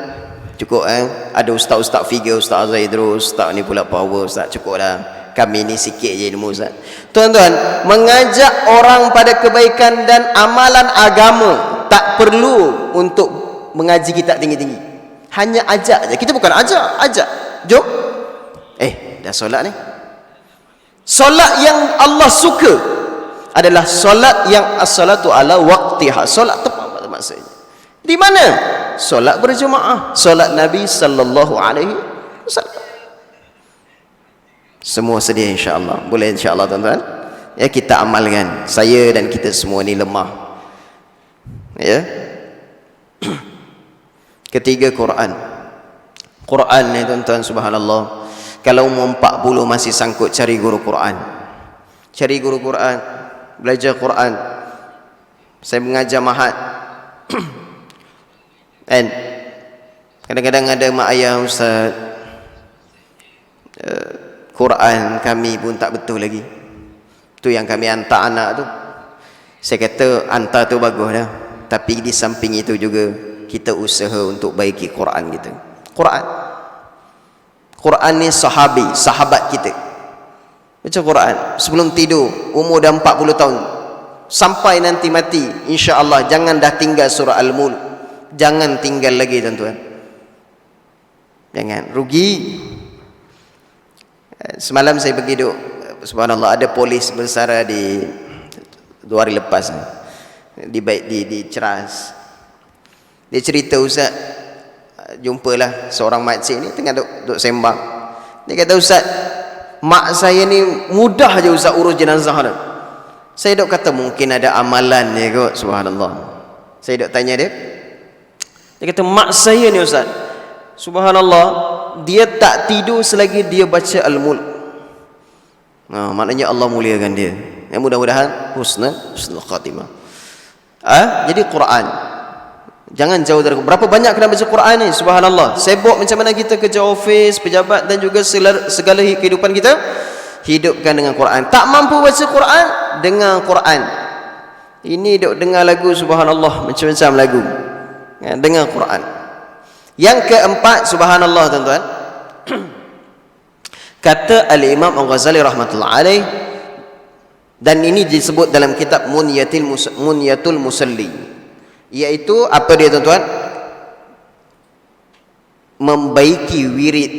Cukup Ada ustaz-ustaz figure, Ustaz Zaidrus, Ustaz ni pula power, Ustaz, cukup dah. Kami ni sikit je ilmu Ustaz. Tuan-tuan, mengajak orang pada kebaikan dan amalan agama tak perlu untuk mengaji kita tinggi-tinggi. Hanya ajak je. Kita bukan ajak. Jom. Dah solat ni. Solat yang Allah suka adalah solat yang as-salatu ala waqtiha. Solat tepat maksudnya. Di mana? Solat berjemaah, solat Nabi sallallahu alaihi wasallam. Semua sedia insya-Allah. Boleh insya-Allah tuan-tuan. ya kita amalkan. Saya dan kita semua ni lemah, ya. Ketiga, Quran. Quran ni tuan-tuan, subhanallah, kalau umur 40 masih sangkut cari guru Quran, cari guru Quran, belajar Quran. Saya mengajar mahat kan, kadang-kadang ada mak ayah, ustaz, Quran kami pun tak betul lagi. Tu yang kami hantar anak tu. Saya kata hantar tu bagus dah, tapi di samping itu juga kita usaha untuk baiki Quran kita. Quran ni sahabat kita. Baca Quran sebelum tidur, umur dah 40 tahun sampai nanti mati, insya-Allah jangan dah tinggal surah Al-Mulk. Jangan tinggal lagi tuan-tuan. Jangan rugi. Semalam saya pergi duduk, subhanallah, ada polis bersara di 2 hari lepas di Ceras. Dia cerita, ustaz, jumpalah seorang makcik ni tengah duduk sembang. Dia kata, ustaz, mak saya ni mudah je ustaz urus jenazah tu. Saya duk kata mungkin ada amalan dia kot, subhanallah. Saya duk tanya dia. Dia kata, mak saya ni ustaz, subhanallah, dia tak tidur selagi dia baca Al-Mulk. Maknanya Allah muliakan dia. Ya, mudah-mudahan husnul khatimah. Jadi Quran, jangan jauh dari. Berapa banyak kena baca Quran ni, subhanallah. Sibuk macam mana kita kerja ofis, pejabat dan juga segala kehidupan kita, hidupkan dengan Quran. Tak mampu baca Quran, dengar Quran. Ini duk dengar lagu, subhanallah, macam-macam lagu. Ya, dengar Quran. Yang keempat, subhanallah tuan-tuan, kata Al-Imam Al-Ghazali rahmatullah alaih, dan ini disebut dalam kitab Munyatul Musalli, iaitu apa dia tuan-tuan? Membaiki wirid.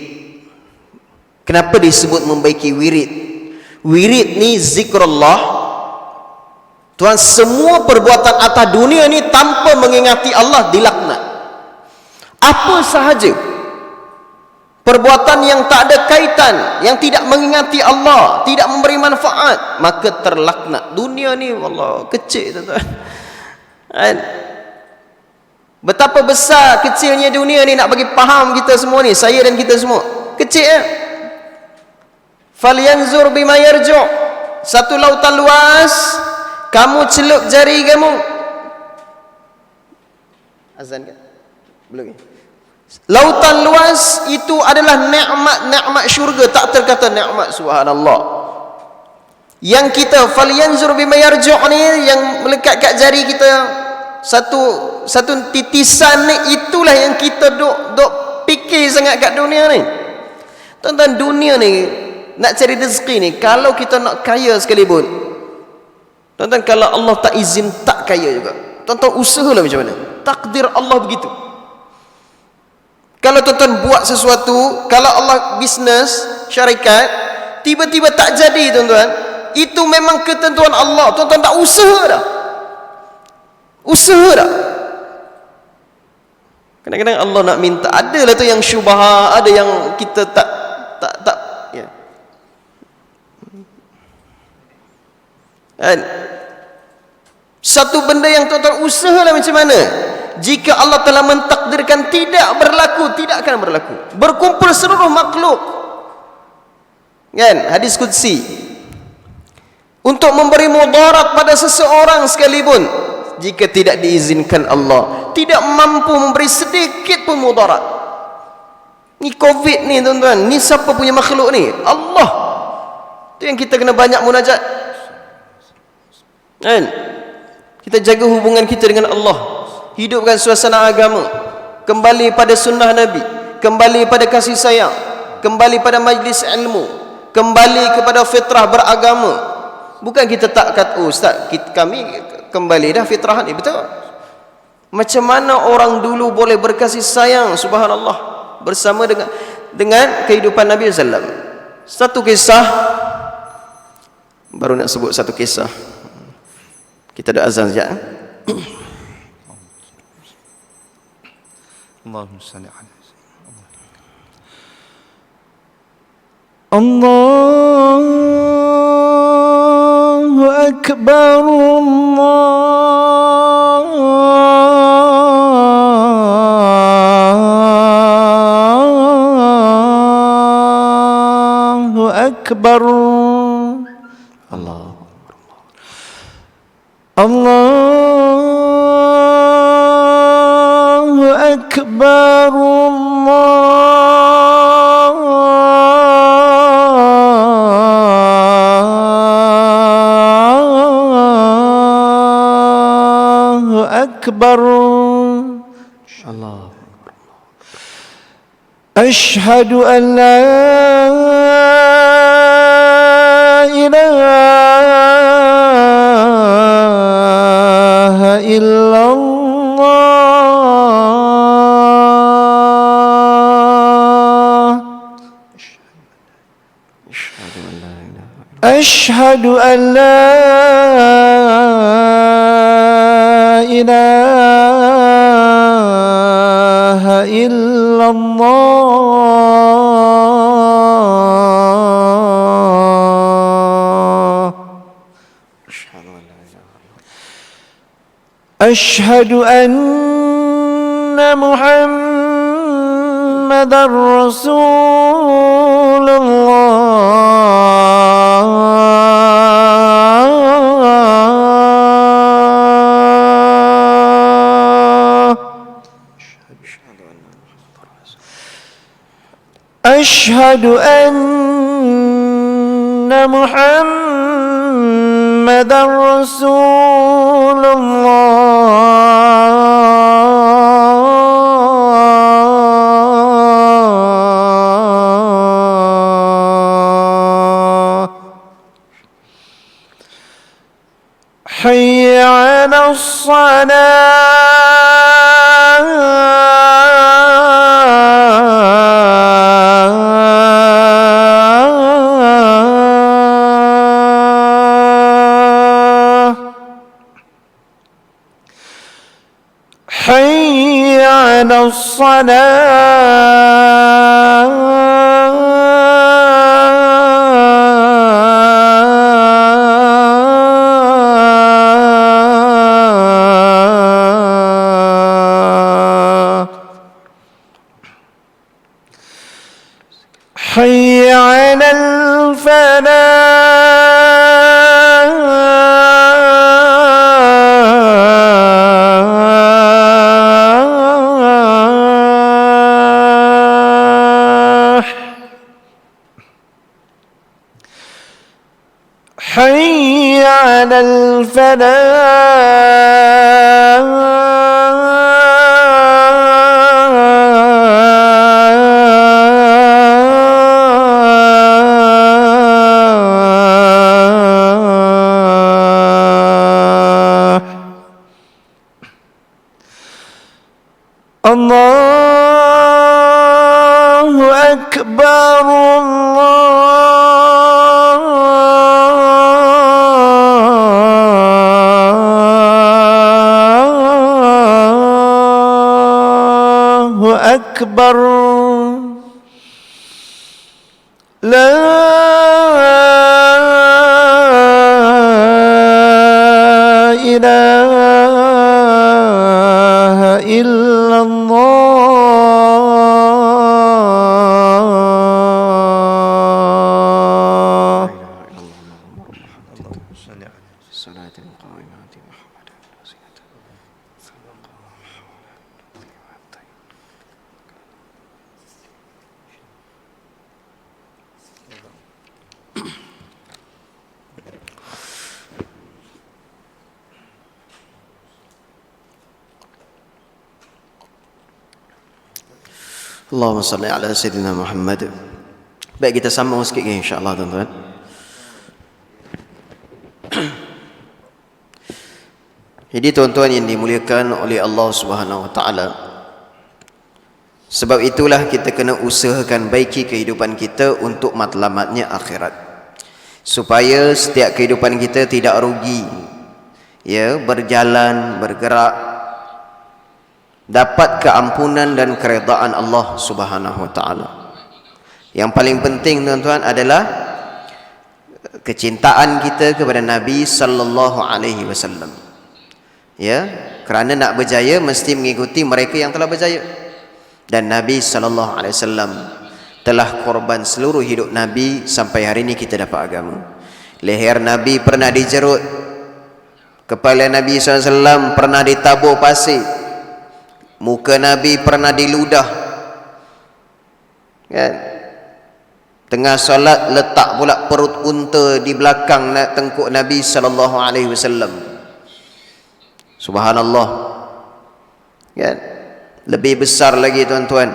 Kenapa disebut membaiki wirid? Wirid ni zikrullah. Tuan, semua perbuatan atas dunia ni tanpa mengingati Allah dilaknat. Apa sahaja perbuatan yang tak ada kaitan, yang tidak mengingati Allah, tidak memberi manfaat, maka terlaknat. Dunia ni wallah kecil tuan-tuan. Betapa besar kecilnya dunia ni, nak bagi faham kita semua ni, saya dan kita semua. Kecil ya. Falyanzur bima yarju'. Satu lautan luas, kamu celup jari kamu. Azan kan? Belum ni. Lautan luas itu adalah nikmat-nikmat syurga, tak terkata nikmat, subhanallah. Yang kita falyanzur bima yarju' ni, yang melekat kat jari kita, satu titisan ni, itulah yang kita duk fikir sangat kat dunia ni. Tuan-tuan, dunia ni nak cari rezeki ni, kalau kita nak kaya sekalipun, tuan-tuan, kalau Allah tak izin tak kaya juga. Tuan-tuan usahalah macam mana, takdir Allah begitu. Kalau tuan-tuan buat sesuatu, kalau Allah bisnes, syarikat, tiba-tiba tak jadi tuan-tuan, itu memang ketentuan Allah. Tuan-tuan tak usaha dah. Usaha dah. Kadang-kadang Allah nak minta, adalah tu yang syubhah, ada yang kita tak ya. Kan? Satu benda yang tuan-tuan usahalah macam mana. Jika Allah telah mentakdirkan tidak berlaku, tidak akan berlaku. Berkumpul seluruh makhluk, kan, hadis qudsi, untuk memberi mudarat pada seseorang sekalipun, jika tidak diizinkan Allah, tidak mampu memberi sedikit pun mudarat. Ni Covid ni tuan-tuan, ni siapa punya makhluk ni? Allah. Itu yang kita kena banyak munajat, kan? Kita jaga hubungan kita dengan Allah, hidupkan suasana agama, kembali pada sunnah Nabi, kembali pada kasih sayang, kembali pada majlis ilmu, kembali kepada fitrah beragama. Bukan kita tak kata, oh ustaz, kami kembali dah fitrah ni, betul? Macam mana orang dulu boleh berkasih sayang, subhanallah, bersama dengan kehidupan Nabi SAW. Satu kisah, baru nak sebut satu kisah, kita ada azan sekejap. Allahumma salli ala Allah. أكبر الله أكبر الله الله أكبر الله أكبر الله أشهد أن لا إله إلا الله أشهد أن لا إله إلا الله أشهد أن محمدًا رسول الله أشهد أن محمدًا رسول الله حي على الصلاة حي على الصلاة حي على الفلاح حي على الفلاح الله أكبر الله أكبر لا إله إلا الله الصلاة القائمة محمد Allahumma salli ala Sayyidina Muhammad. Baik, kita sambung sikit insya-Allah tuan-tuan. Jadi tuan-tuan yang dimuliakan oleh Allah Subhanahu wa taala, sebab itulah kita kena usahakan baiki kehidupan kita untuk matlamatnya akhirat, supaya setiap kehidupan kita tidak rugi, ya, berjalan, bergerak, dapat keampunan dan keredaan Allah Subhanahu wa taala. Yang paling penting tuan-tuan adalah kecintaan kita kepada Nabi sallallahu alaihi wasallam. Ya, kerana nak berjaya mesti mengikuti mereka yang telah berjaya. Dan Nabi sallallahu alaihi wasallam telah korban seluruh hidup Nabi sampai hari ini kita dapat agama. Leher Nabi pernah dijerut, kepala Nabi SAW pernah ditabur pasir, muka Nabi pernah diludah, kan? Tengah solat letak pula perut unta di belakang tengkuk Nabi sallallahu alaihi wasallam. Subhanallah. Kan? Lebih besar lagi tuan-tuan,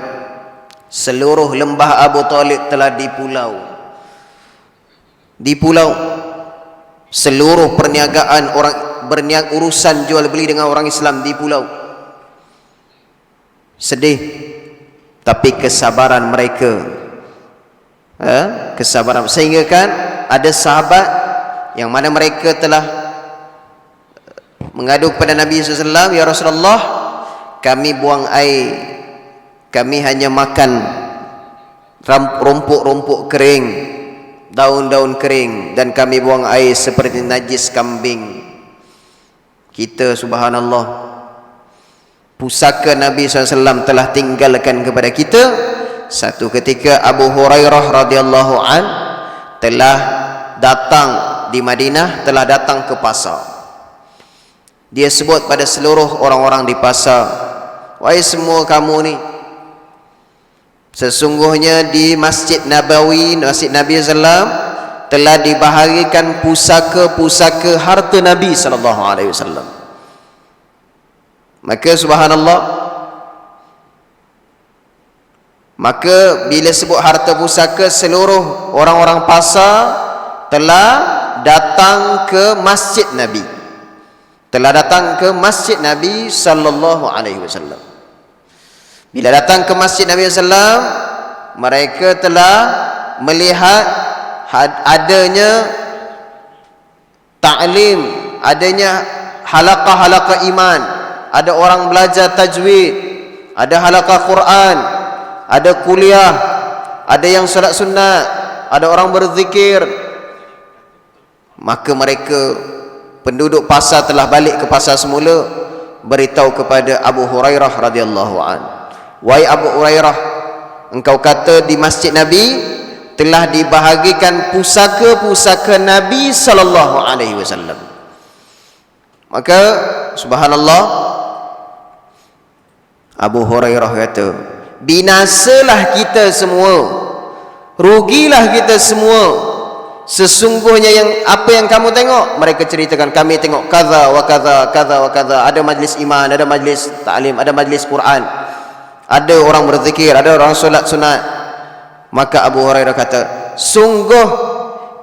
seluruh lembah Abu Talib telah dipulau. Seluruh perniagaan orang urusan jual beli dengan orang Islam dipulau. Sedih, tapi kesabaran mereka, kesabaran, sehingga kan ada sahabat yang mana mereka telah mengadu kepada Nabi SAW, ya Rasulullah, kami buang air, kami hanya makan rumput-rumput kering, daun-daun kering, dan kami buang air seperti najis kambing. Kita, subhanallah, pusaka Nabi SAW telah tinggalkan kepada kita. Satu ketika Abu Hurairah radhiyallahu an telah datang di Madinah, telah datang ke pasar. Dia sebut pada seluruh orang-orang di pasar, wahai semua kamu ni, sesungguhnya di Masjid Nabawi, Masjid Nabi SAW, telah dibahagikan pusaka-pusaka harta Nabi SAW. Maka subhanallah, maka bila sebut harta pusaka, seluruh orang-orang pasar telah datang ke Masjid Nabi, telah datang ke Masjid Nabi sallallahu alaihi wasallam. Bila datang ke Masjid Nabi sallallahu, mereka telah melihat adanya ta'lim, adanya halaqah-halaqah iman, ada orang belajar tajwid, ada halaqah Quran, ada kuliah, ada yang solat sunat, ada orang berzikir. Maka mereka, penduduk pasar, telah balik ke pasar semula, beritahu kepada Abu Hurairah radhiyallahu an, wahai Abu Hurairah, engkau kata di Masjid Nabi telah dibahagikan pusaka-pusaka Nabi sallallahu alaihi wasallam. Maka subhanallah, Abu Hurairah kata, binasalah kita semua, rugilah kita semua. Sesungguhnya yang apa yang kamu tengok, mereka ceritakan, kami tengok kaza wa kaza, kaza wa kaza, ada majlis iman, ada majlis ta'lim, ada majlis Quran, ada orang berzikir, ada orang solat sunat. Maka Abu Hurairah kata, sungguh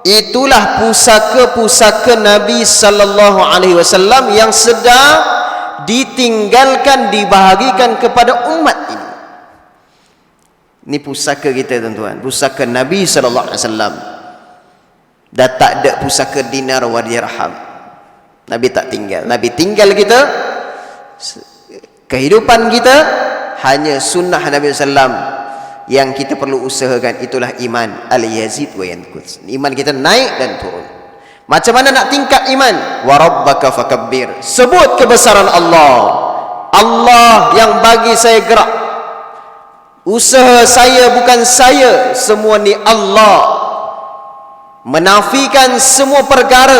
itulah pusaka-pusaka Nabi sallallahu alaihi wasallam yang sedang ditinggalkan, dibahagikan kepada umat ini. Ini pusaka kita tuan-tuan, pusaka Nabi sallallahu alaihi wasallam. Dah tak ada pusaka dinar wa dirham. Nabi tak tinggal. Nabi tinggal kita, kehidupan kita hanya sunnah Nabi sallam yang kita perlu usahakan. Itulah iman al-yazid wa yanqus. Iman kita naik dan turun. Macam mana nak tingkat iman? Wa rabbaka fakabbir. Sebut kebesaran Allah. Allah yang bagi saya gerak. Usaha saya bukan saya, semua ni Allah. Menafikan semua perkara,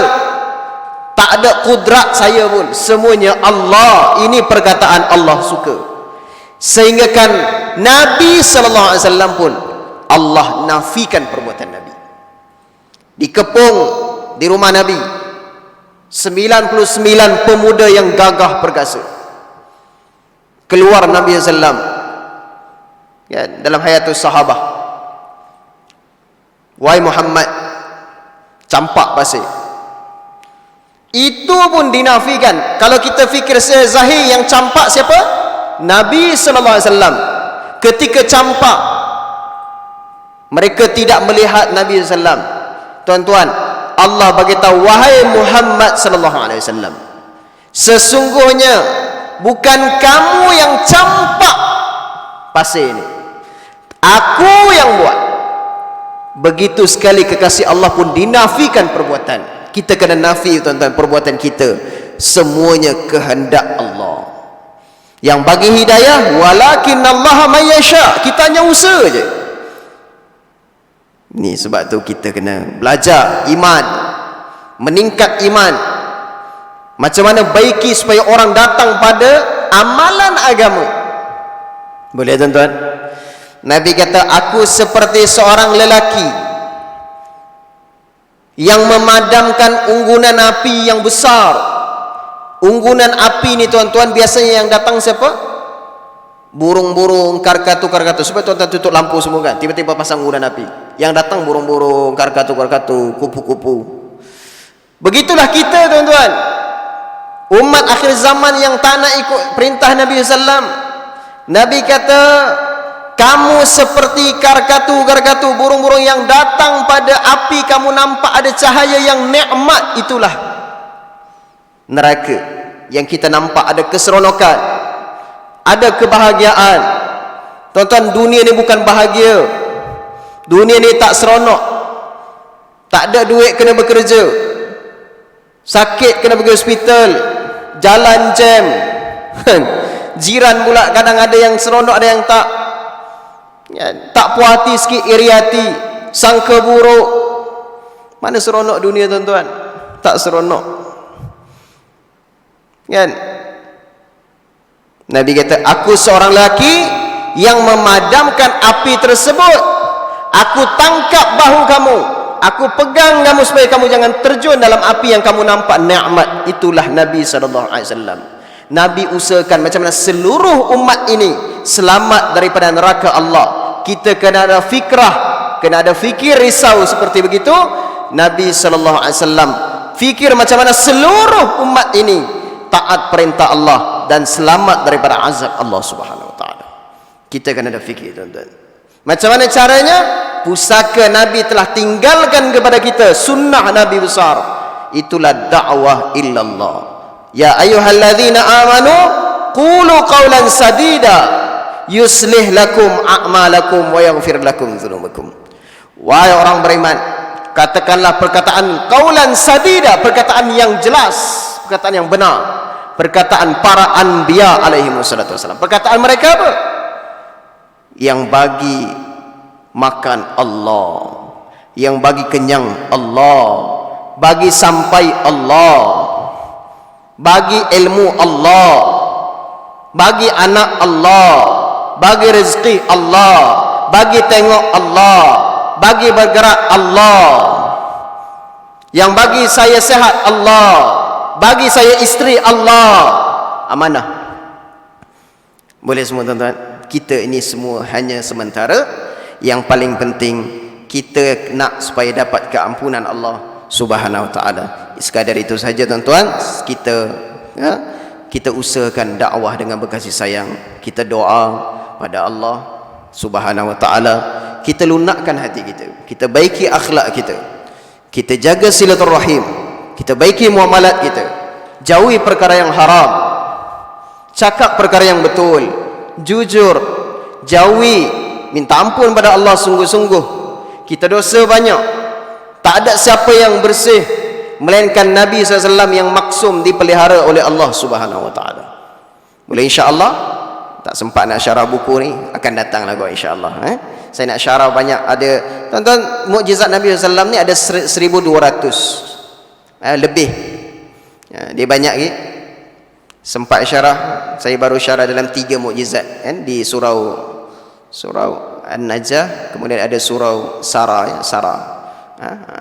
tak ada kudrat saya pun, semuanya Allah. Ini perkataan Allah suka. Sehingga kan Nabi sallallahu alaihi wasallam pun Allah nafikan perbuatan Nabi. Dikepung di rumah Nabi 99 pemuda yang gagah perkasa. Keluar Nabi sallallahu alaihi wasallam, ya, dalam hayatus sahabah, wahai Muhammad, campak pasir. Itu pun dinafikan. Kalau kita fikir zahir, yang campak siapa? Nabi sallallahu alaihi wasallam. Ketika campak, mereka tidak melihat Nabi sallallahu alaihi wasallam. Tuan-tuan, Allah bagi tahu, wahai Muhammad sallallahu alaihi wasallam, sesungguhnya bukan kamu yang campak pasir ini, aku yang buat. Begitu sekali kekasih Allah pun dinafikan perbuatan. Kita kena nafi tuan-tuan, perbuatan kita semuanya kehendak Allah. Yang bagi hidayah, walakin Allah mayyasha, kita hanya usaha je. Ni sebab tu kita kena belajar iman, meningkat iman. Macam mana baiki supaya orang datang pada amalan agama. Boleh tuan-tuan? Nabi kata, aku seperti seorang lelaki yang memadamkan unggunan api yang besar. Unggunan api ni tuan-tuan biasanya yang datang siapa? Burung-burung, karkatu-karkatu. Supaya tuan-tuan tutup lampu semua kan, tiba-tiba pasang unggunan api. Yang datang burung-burung, karkatu-karkatu, kupu-kupu. Begitulah kita tuan-tuan, umat akhir zaman yang tak nak ikut perintah Nabi SAW. Nabi kata, kamu seperti karkatu-karkatu, burung-burung yang datang pada api, kamu nampak ada cahaya yang nikmat, itulah neraka. Yang kita nampak ada keseronokan, ada kebahagiaan. Tuan-tuan, dunia ni bukan bahagia. Dunia ni tak seronok. Tak ada duit kena bekerja, sakit kena pergi hospital, jalan jam. Jiran pula kadang ada yang seronok, ada yang tak. Ya, tak puas hati sikit, iri hati, sangka buruk. Mana seronok dunia tuan-tuan? Tak seronok kan? Nabi kata, aku seorang lelaki yang memadamkan api tersebut. Aku tangkap bahu kamu, aku pegang kamu supaya kamu jangan terjun dalam api yang kamu nampak nikmat. Itulah Nabi SAW. Nabi usahakan macam mana seluruh umat ini selamat daripada neraka Allah. Kita kena ada fikrah, kena ada fikir risau seperti begitu. Nabi SAW fikir macam mana seluruh umat ini taat perintah Allah dan selamat daripada azab Allah Subhanahu Wa Taala. Kita kena ada fikir tuan-tuan. Macam mana caranya? Pusaka Nabi telah tinggalkan kepada kita sunnah Nabi besar. Itulah dakwah illallah. Ya ayyuhalladzina amanu qulu qawlan sadida yuslih lakum a'malakum wa yaghfir lakum dzunubakum. Wahai orang beriman, katakanlah perkataan qaulan sadida, perkataan yang jelas, perkataan yang benar, perkataan para anbiya alaihi wassalatu wassalam. Perkataan mereka apa? Yang bagi makan Allah, yang bagi kenyang Allah, bagi sampai Allah, bagi ilmu Allah, bagi anak Allah, bagi rezeki Allah, bagi tengok Allah, bagi bergerak Allah, yang bagi saya sehat Allah, bagi saya isteri Allah. Amanah. Boleh semua tuan-tuan? Kita ini semua hanya sementara. Yang paling penting kita nak supaya dapat keampunan Allah Subhanahu Wa Taala. Sekadar itu saja tuan-tuan. Kita usahakan dakwah dengan berkasih sayang. Kita doa pada Allah Subhanahu Wa Taala. Kita lunakkan hati kita. Kita baiki akhlak kita. Kita jaga silaturahim. Kita baiki muamalat kita. Jauhi perkara yang haram. Cakap perkara yang betul. Jujur. Jauhi. Minta ampun pada Allah sungguh-sungguh. Kita dosa banyak. Tak ada siapa yang bersih melainkan Nabi SAW yang maksum dipelihara oleh Allah Subhanahu Wa Taala. Boleh insya-Allah? Tak sempat nak syarah buku ni, akan datang lah gua insya-Allah. Saya nak syarah banyak. Ada tuan-tuan, mukjizat Nabi SAW ni ada 1,200 lebih. Dia banyak lagi. Sempat syarah, saya baru syarah dalam 3 mukjizat kan, di surau An-Najah, kemudian ada surau Sara,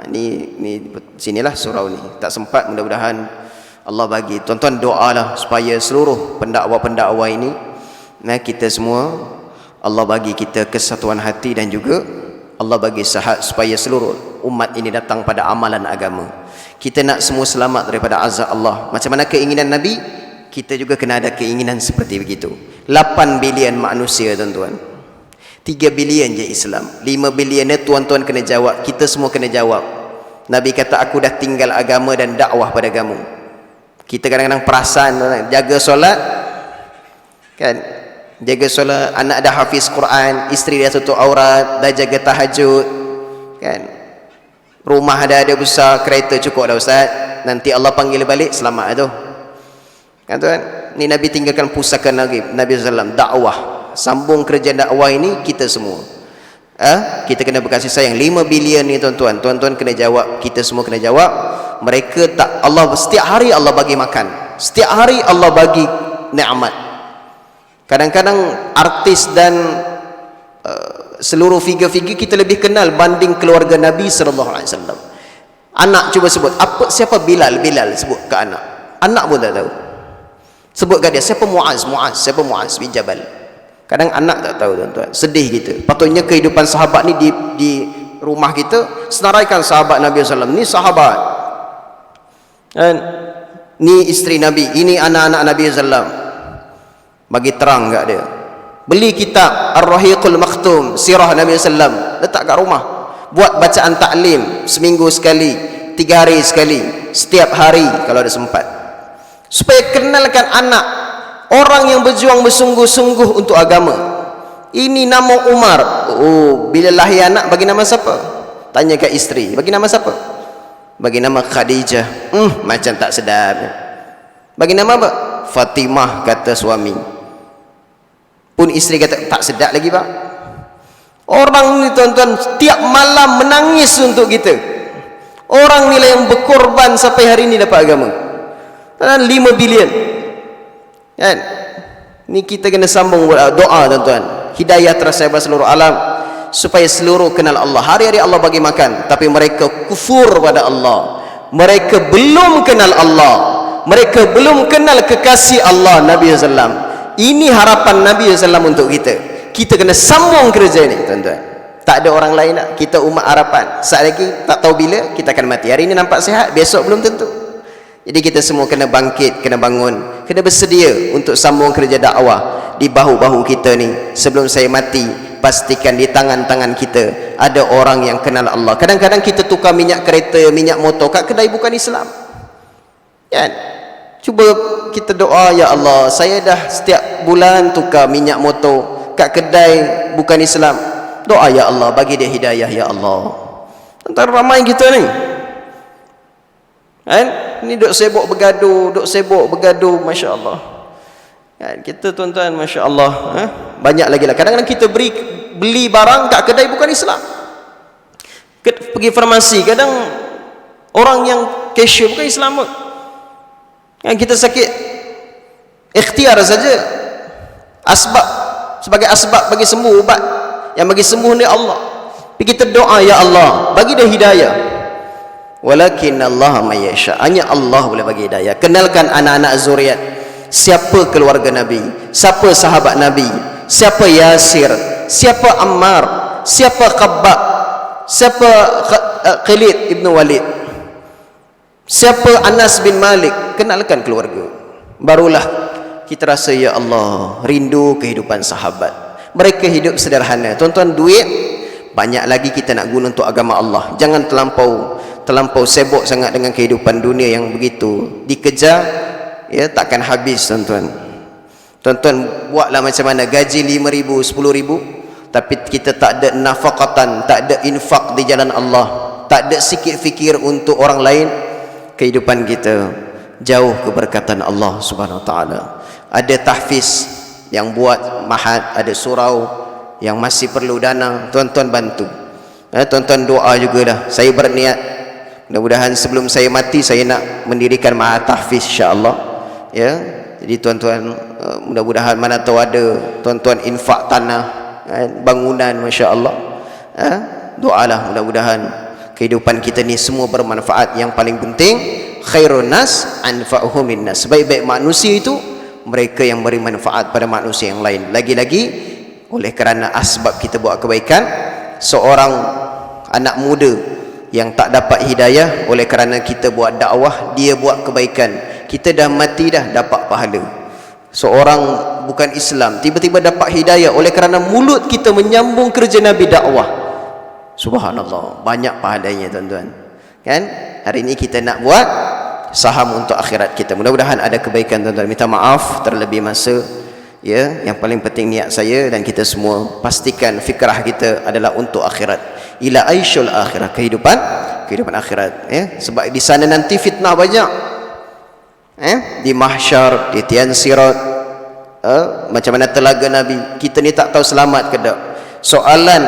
ni sinilah surau ni. Tak sempat, mudah-mudahan Allah bagi. Tuan-tuan doalah supaya seluruh pendakwa-pendakwa ini, kita semua, Allah bagi kita kesatuan hati dan juga Allah bagi sihat supaya seluruh umat ini datang pada amalan agama. Kita nak semua selamat daripada azab Allah. Macam mana keinginan Nabi, kita juga kena ada keinginan seperti begitu. 8 bilion manusia tuan-tuan, 3 bilion je Islam, 5 bilion ni tuan-tuan kena jawab. Kita semua kena jawab. Nabi kata, aku dah tinggal agama dan dakwah pada kamu. Kita kadang-kadang perasan, jaga solat kan, jaga solat, anak dah hafiz Quran, isteri dah tutup aurat, dah jaga tahajud kan, rumah ada besar, kereta cukup dah ustaz, nanti Allah panggil balik selamat tu kan tuan. Ni Nabi tinggalkan pusaka Nabi SAW, dakwah, sambung kerja dakwah ini kita semua. Kita kena berkasih sayang. 5 bilion ni tuan-tuan, tuan-tuan kena jawab, kita semua kena jawab. Mereka tak, Allah setiap hari Allah bagi makan, setiap hari Allah bagi nikmat. Kadang-kadang artis dan seluruh figure-figure kita lebih kenal banding keluarga Nabi SAW. Anak cuba sebut siapa Bilal sebut ke anak pun tak tahu. Sebut kat dia siapa Muaz bin Jabal. Kadang anak tak tahu tuan-tuan, sedih kita. Patutnya kehidupan sahabat ni di rumah kita senaraikan sahabat Nabi SAW. Ni sahabat, dan ni isteri Nabi, ini anak-anak Nabi SAW. Bagi terang kat dia, beli kitab Ar-Rahiqul Maktum, sirah Nabi SAW, letak kat rumah, buat bacaan taklim seminggu sekali, 3 hari sekali, setiap hari kalau ada sempat, supaya kenalkan anak orang yang berjuang bersungguh-sungguh untuk agama. Ini nama Umar. Oh, bila lahir anak bagi nama siapa? Tanya kat isteri, bagi nama siapa? Bagi nama Khadijah. Macam tak sedap. Bagi nama apa? Fatimah, kata suami. Pun isteri kata tak sedap lagi pak. Orang ni tuan-tuan tiap malam menangis untuk kita. Orang ni lah yang berkorban sampai hari ni dapat agama. 5 bilion kan. Ni kita kena sambung doa tuan-tuan, hidayah tersebar seluruh alam supaya seluruh kenal Allah. Hari-hari Allah bagi makan, tapi mereka kufur pada Allah. Mereka belum kenal Allah, mereka belum kenal kekasih Allah Nabi SAW. Ini harapan Nabi SAW untuk kita. Kita kena sambung kerja ni tuan-tuan. Tak ada orang lain nak. Kita umat harapan. Saat lagi tak tahu bila kita akan mati. Hari ini nampak sihat, besok belum tentu. Jadi kita semua kena bangkit, kena bangun, kena bersedia untuk sambung kerja dakwah di bahu-bahu kita ni. Sebelum saya mati, pastikan di tangan-tangan kita ada orang yang kenal Allah. Kadang-kadang kita tukar minyak kereta, minyak motor kat kedai bukan Islam kan. Cuba kita doa, ya Allah, saya dah setiap bulan tukar minyak motor kat kedai bukan Islam. Doa, ya Allah, bagi dia hidayah, ya Allah. Antara ramai kita ni kan, ni duk sibuk bergaduh, Masya Allah kan. Kita tuan-tuan, Masya Allah, banyak lagi lah. Kadang-kadang kita beli barang kat kedai bukan Islam. Pergi farmasi, kadang orang yang cashier bukan Islam pun kan. Kita sakit, ikhtiar saja, asbab, sebagai asbab bagi sembuh, ubat yang bagi sembuh ni Allah. Tapi kita doa, ya Allah, bagi dia hidayah. Walakin Allah mayyasha, hanya Allah boleh bagi hidayah. Kenalkan anak-anak zuriat, siapa keluarga Nabi, siapa sahabat Nabi, siapa Yasir, siapa Ammar, siapa Khabbab, siapa Khalid ibn Walid, siapa Anas bin Malik. Kenalkan keluarga, barulah kita rasa, ya Allah, rindu kehidupan sahabat. Mereka hidup sederhana tuan-tuan. Duit banyak lagi kita nak guna untuk agama Allah. Jangan terlampau sibuk sangat dengan kehidupan dunia yang begitu dikejar, ya, takkan habis tuan-tuan. Tuan-tuan buatlah macam mana, gaji 5,000, 10,000, tapi kita tak ada nafaqatan, tak ada infak di jalan Allah, tak ada sikit fikir untuk orang lain, kehidupan kita jauh keberkatan Allah Subhanahu Wa Taala. Ada tahfiz yang buat mahat, ada surau yang masih perlu dana, tuan-tuan bantu. Tuan-tuan doa jugalah. Saya berniat, mudah-mudahan sebelum saya mati saya nak mendirikan mahat tahfiz, insya-Allah, ya. Jadi tuan-tuan, mudah-mudahan, mana tahu ada tuan-tuan infak tanah, bangunan, masya-Allah. Doalah mudah-mudahan kehidupan kita ni semua bermanfaat. Yang paling penting, khairun nas anfa'uhum linnas, sebaik-baik manusia itu mereka yang beri manfaat pada manusia yang lain. Lagi-lagi oleh kerana asbab kita buat kebaikan, seorang anak muda yang tak dapat hidayah oleh kerana kita buat dakwah, dia buat kebaikan, kita dah mati dah dapat pahala. Seorang bukan Islam tiba-tiba dapat hidayah oleh kerana mulut kita menyambung kerja Nabi dakwah, subhanallah, banyak pahalanya tuan-tuan kan. Hari ini kita nak buat saham untuk akhirat kita. Mudah-mudahan ada kebaikan tuan-tuan. Minta maaf terlebih masa, ya. Yang paling penting niat saya dan kita semua pastikan fikrah kita adalah untuk akhirat. ila aishul akhirah, kehidupan akhirat, ya. Sebab di sana nanti fitnah banyak, di mahsyar, di tian sirat, macam mana telaga Nabi, kita ni tak tahu selamat ke tak. Soalan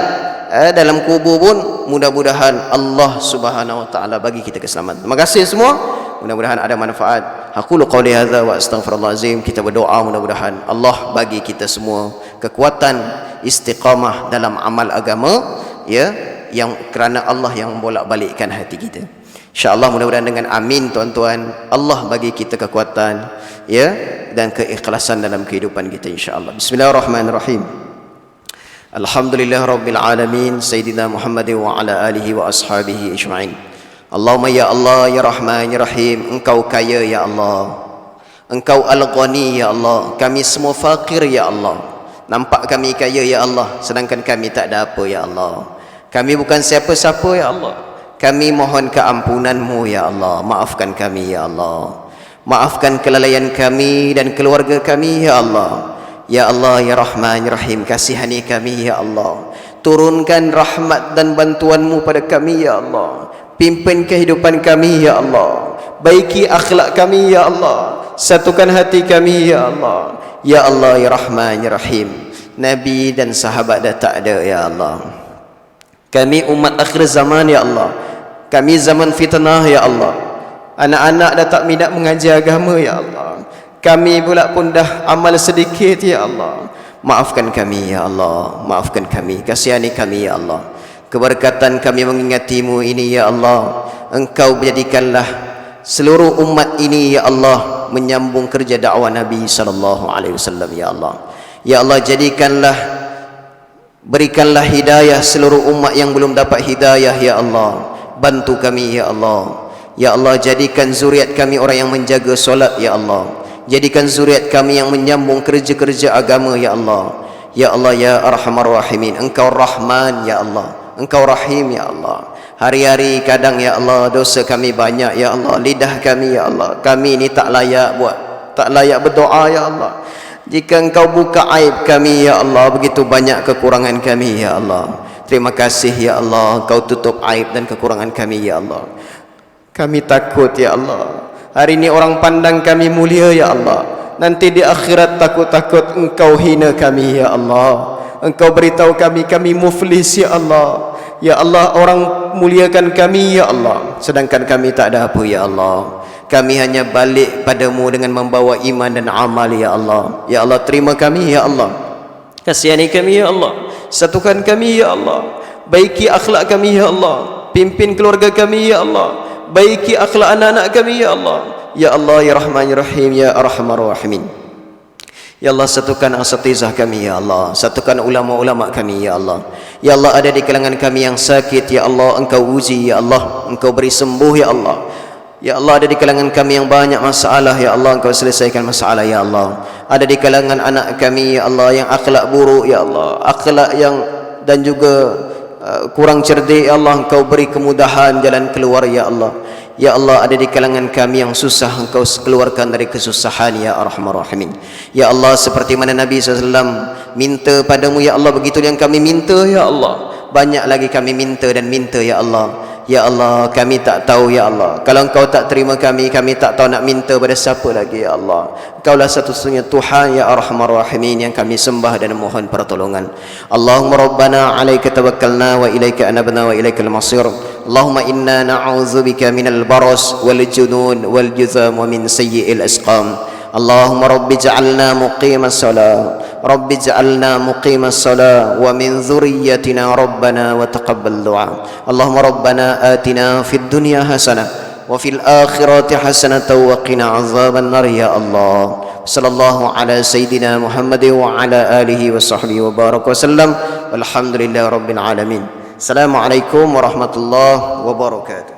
dalam kubur pun mudah-mudahan Allah Subhanahu wa taala bagi kita keselamatan. Terima kasih semua, mudah-mudahan ada manfaat. Aqulu qouli hadza wa astaghfirullahalazim. Kita berdoa mudah-mudahan Allah bagi kita semua kekuatan istiqamah dalam amal agama, ya, yang kerana Allah yang membolak-balikkan hati kita. InsyaAllah mudah-mudahan dengan amin tuan-tuan, Allah bagi kita kekuatan, ya, dan keikhlasan dalam kehidupan kita insyaAllah. Bismillahirrahmanirrahim. Alhamdulillah Rabbil Alamin, Sayyidina Muhammad wa ala alihi wa ashabihi ajma'in. Allahumma ya Allah, ya Rahman, ya Rahim, Engkau kaya ya Allah, Engkau Al-Ghani ya Allah, kami semua fakir ya Allah. Nampak kami kaya ya Allah, sedangkan kami tak ada apa ya Allah. Kami bukan siapa-siapa ya Allah. Kami mohon keampunan-Mu ya Allah. Maafkan kami ya Allah. Maafkan kelalaian kami dan keluarga kami ya Allah. Ya Allah, ya Rahman, ya Rahim, kasihani kami ya Allah. Turunkan rahmat dan bantuan-Mu pada kami ya Allah. Pimpin kehidupan kami ya Allah. Baiki akhlak kami ya Allah. Satukan hati kami ya Allah. Ya Allah, ya Rahman, ya Rahim, Nabi dan sahabat dah tak ada ya Allah. Kami umat akhir zaman ya Allah. Kami zaman fitnah ya Allah. Anak-anak dah tak minat mengaji agama ya Allah. Kami pula pun dah amal sedikit ya Allah. Maafkan kami ya Allah. Maafkan kami, kasihani kami ya Allah. Keberkatan kami mengingati-Mu ini ya Allah. Engkau jadikanlah seluruh umat ini ya Allah menyambung kerja dakwah Nabi sallallahu alaihi wasallam ya Allah. Ya Allah, jadikanlah, berikanlah hidayah seluruh umat yang belum dapat hidayah ya Allah. Bantu kami ya Allah. Ya Allah, jadikan zuriat kami orang yang menjaga solat ya Allah. Jadikan zuriat kami yang menyambung kerja-kerja agama ya Allah. Ya Allah, ya Arhamar Rahimin, Engkau Rahman ya Allah, Engkau Rahim ya Allah. Hari-hari kadang ya Allah dosa kami banyak ya Allah. Lidah kami ya Allah, kami ni tak layak berdoa ya Allah. Jika Engkau buka aib kami ya Allah, begitu banyak kekurangan kami ya Allah. Terima kasih ya Allah, Engkau tutup aib dan kekurangan kami ya Allah. Kami takut ya Allah. Hari ini orang pandang kami mulia ya Allah. Nanti di akhirat takut-takut Engkau hina kami ya Allah. Engkau beritahu kami muflis ya Allah. Ya Allah, orang muliakan kami ya Allah, sedangkan kami tak ada apa ya Allah. Kami hanya balik padamu dengan membawa iman dan amal ya Allah. Ya Allah, terima kami ya Allah. Kasihani kami ya Allah. Satukan kami ya Allah. Baiki akhlak kami ya Allah. Pimpin keluarga kami ya Allah. Baiki akhlak anak-anak kami ya Allah. Ya Allah, ya Rahman, ya Rahim, ya Arhamar Rahimin. Ya Allah, satukan asatizah kami ya Allah. Satukan ulama-ulama kami ya Allah. Ya Allah, ada di kalangan kami yang sakit ya Allah, Engkau uji ya Allah. Engkau beri sembuh ya Allah. Ya Allah, ada di kalangan kami yang banyak masalah ya Allah, Engkau selesaikan masalah ya Allah. Ada di kalangan anak kami ya Allah yang akhlak buruk ya Allah, akhlak yang dan juga kurang cerdik ya Allah, Engkau beri kemudahan jalan keluar ya Allah. Ya Allah, ada di kalangan kami yang susah, Engkau keluarkan dari kesusahan ya Arhamar Rahimin. Ya Allah, seperti mana Nabi SAW minta padamu ya Allah, begitu yang kami minta ya Allah. Banyak lagi kami minta dan minta ya Allah. Ya Allah, kami tak tahu ya Allah. Kalau Engkau tak terima kami tak tahu nak minta pada siapa lagi ya Allah. Engkaulah satu-satunya Tuhan ya Arhamar Rahimin yang kami sembah dan mohon pertolongan. Allahumma Rabbana alaika tawakkalna wa ilaika anabna wa ilaikal masir. Allahumma inna na'udzubika minal baras wal junun wal juzam wa min sayyi'il asqam. اللهم رب اجعلنا مقيم الصلاة رب اجعلنا مقيم الصلاة ومن ذريتنا ربنا وتقبل دعاء اللهم ربنا آتنا في الدنيا حسنة وفي الآخرة حسنة وقنا عذاب النار يا الله صلى الله على سيدنا محمد وعلى آله وصحبه وبارك وسلم والحمد لله رب العالمين. السلام عليكم ورحمة الله وبركاته.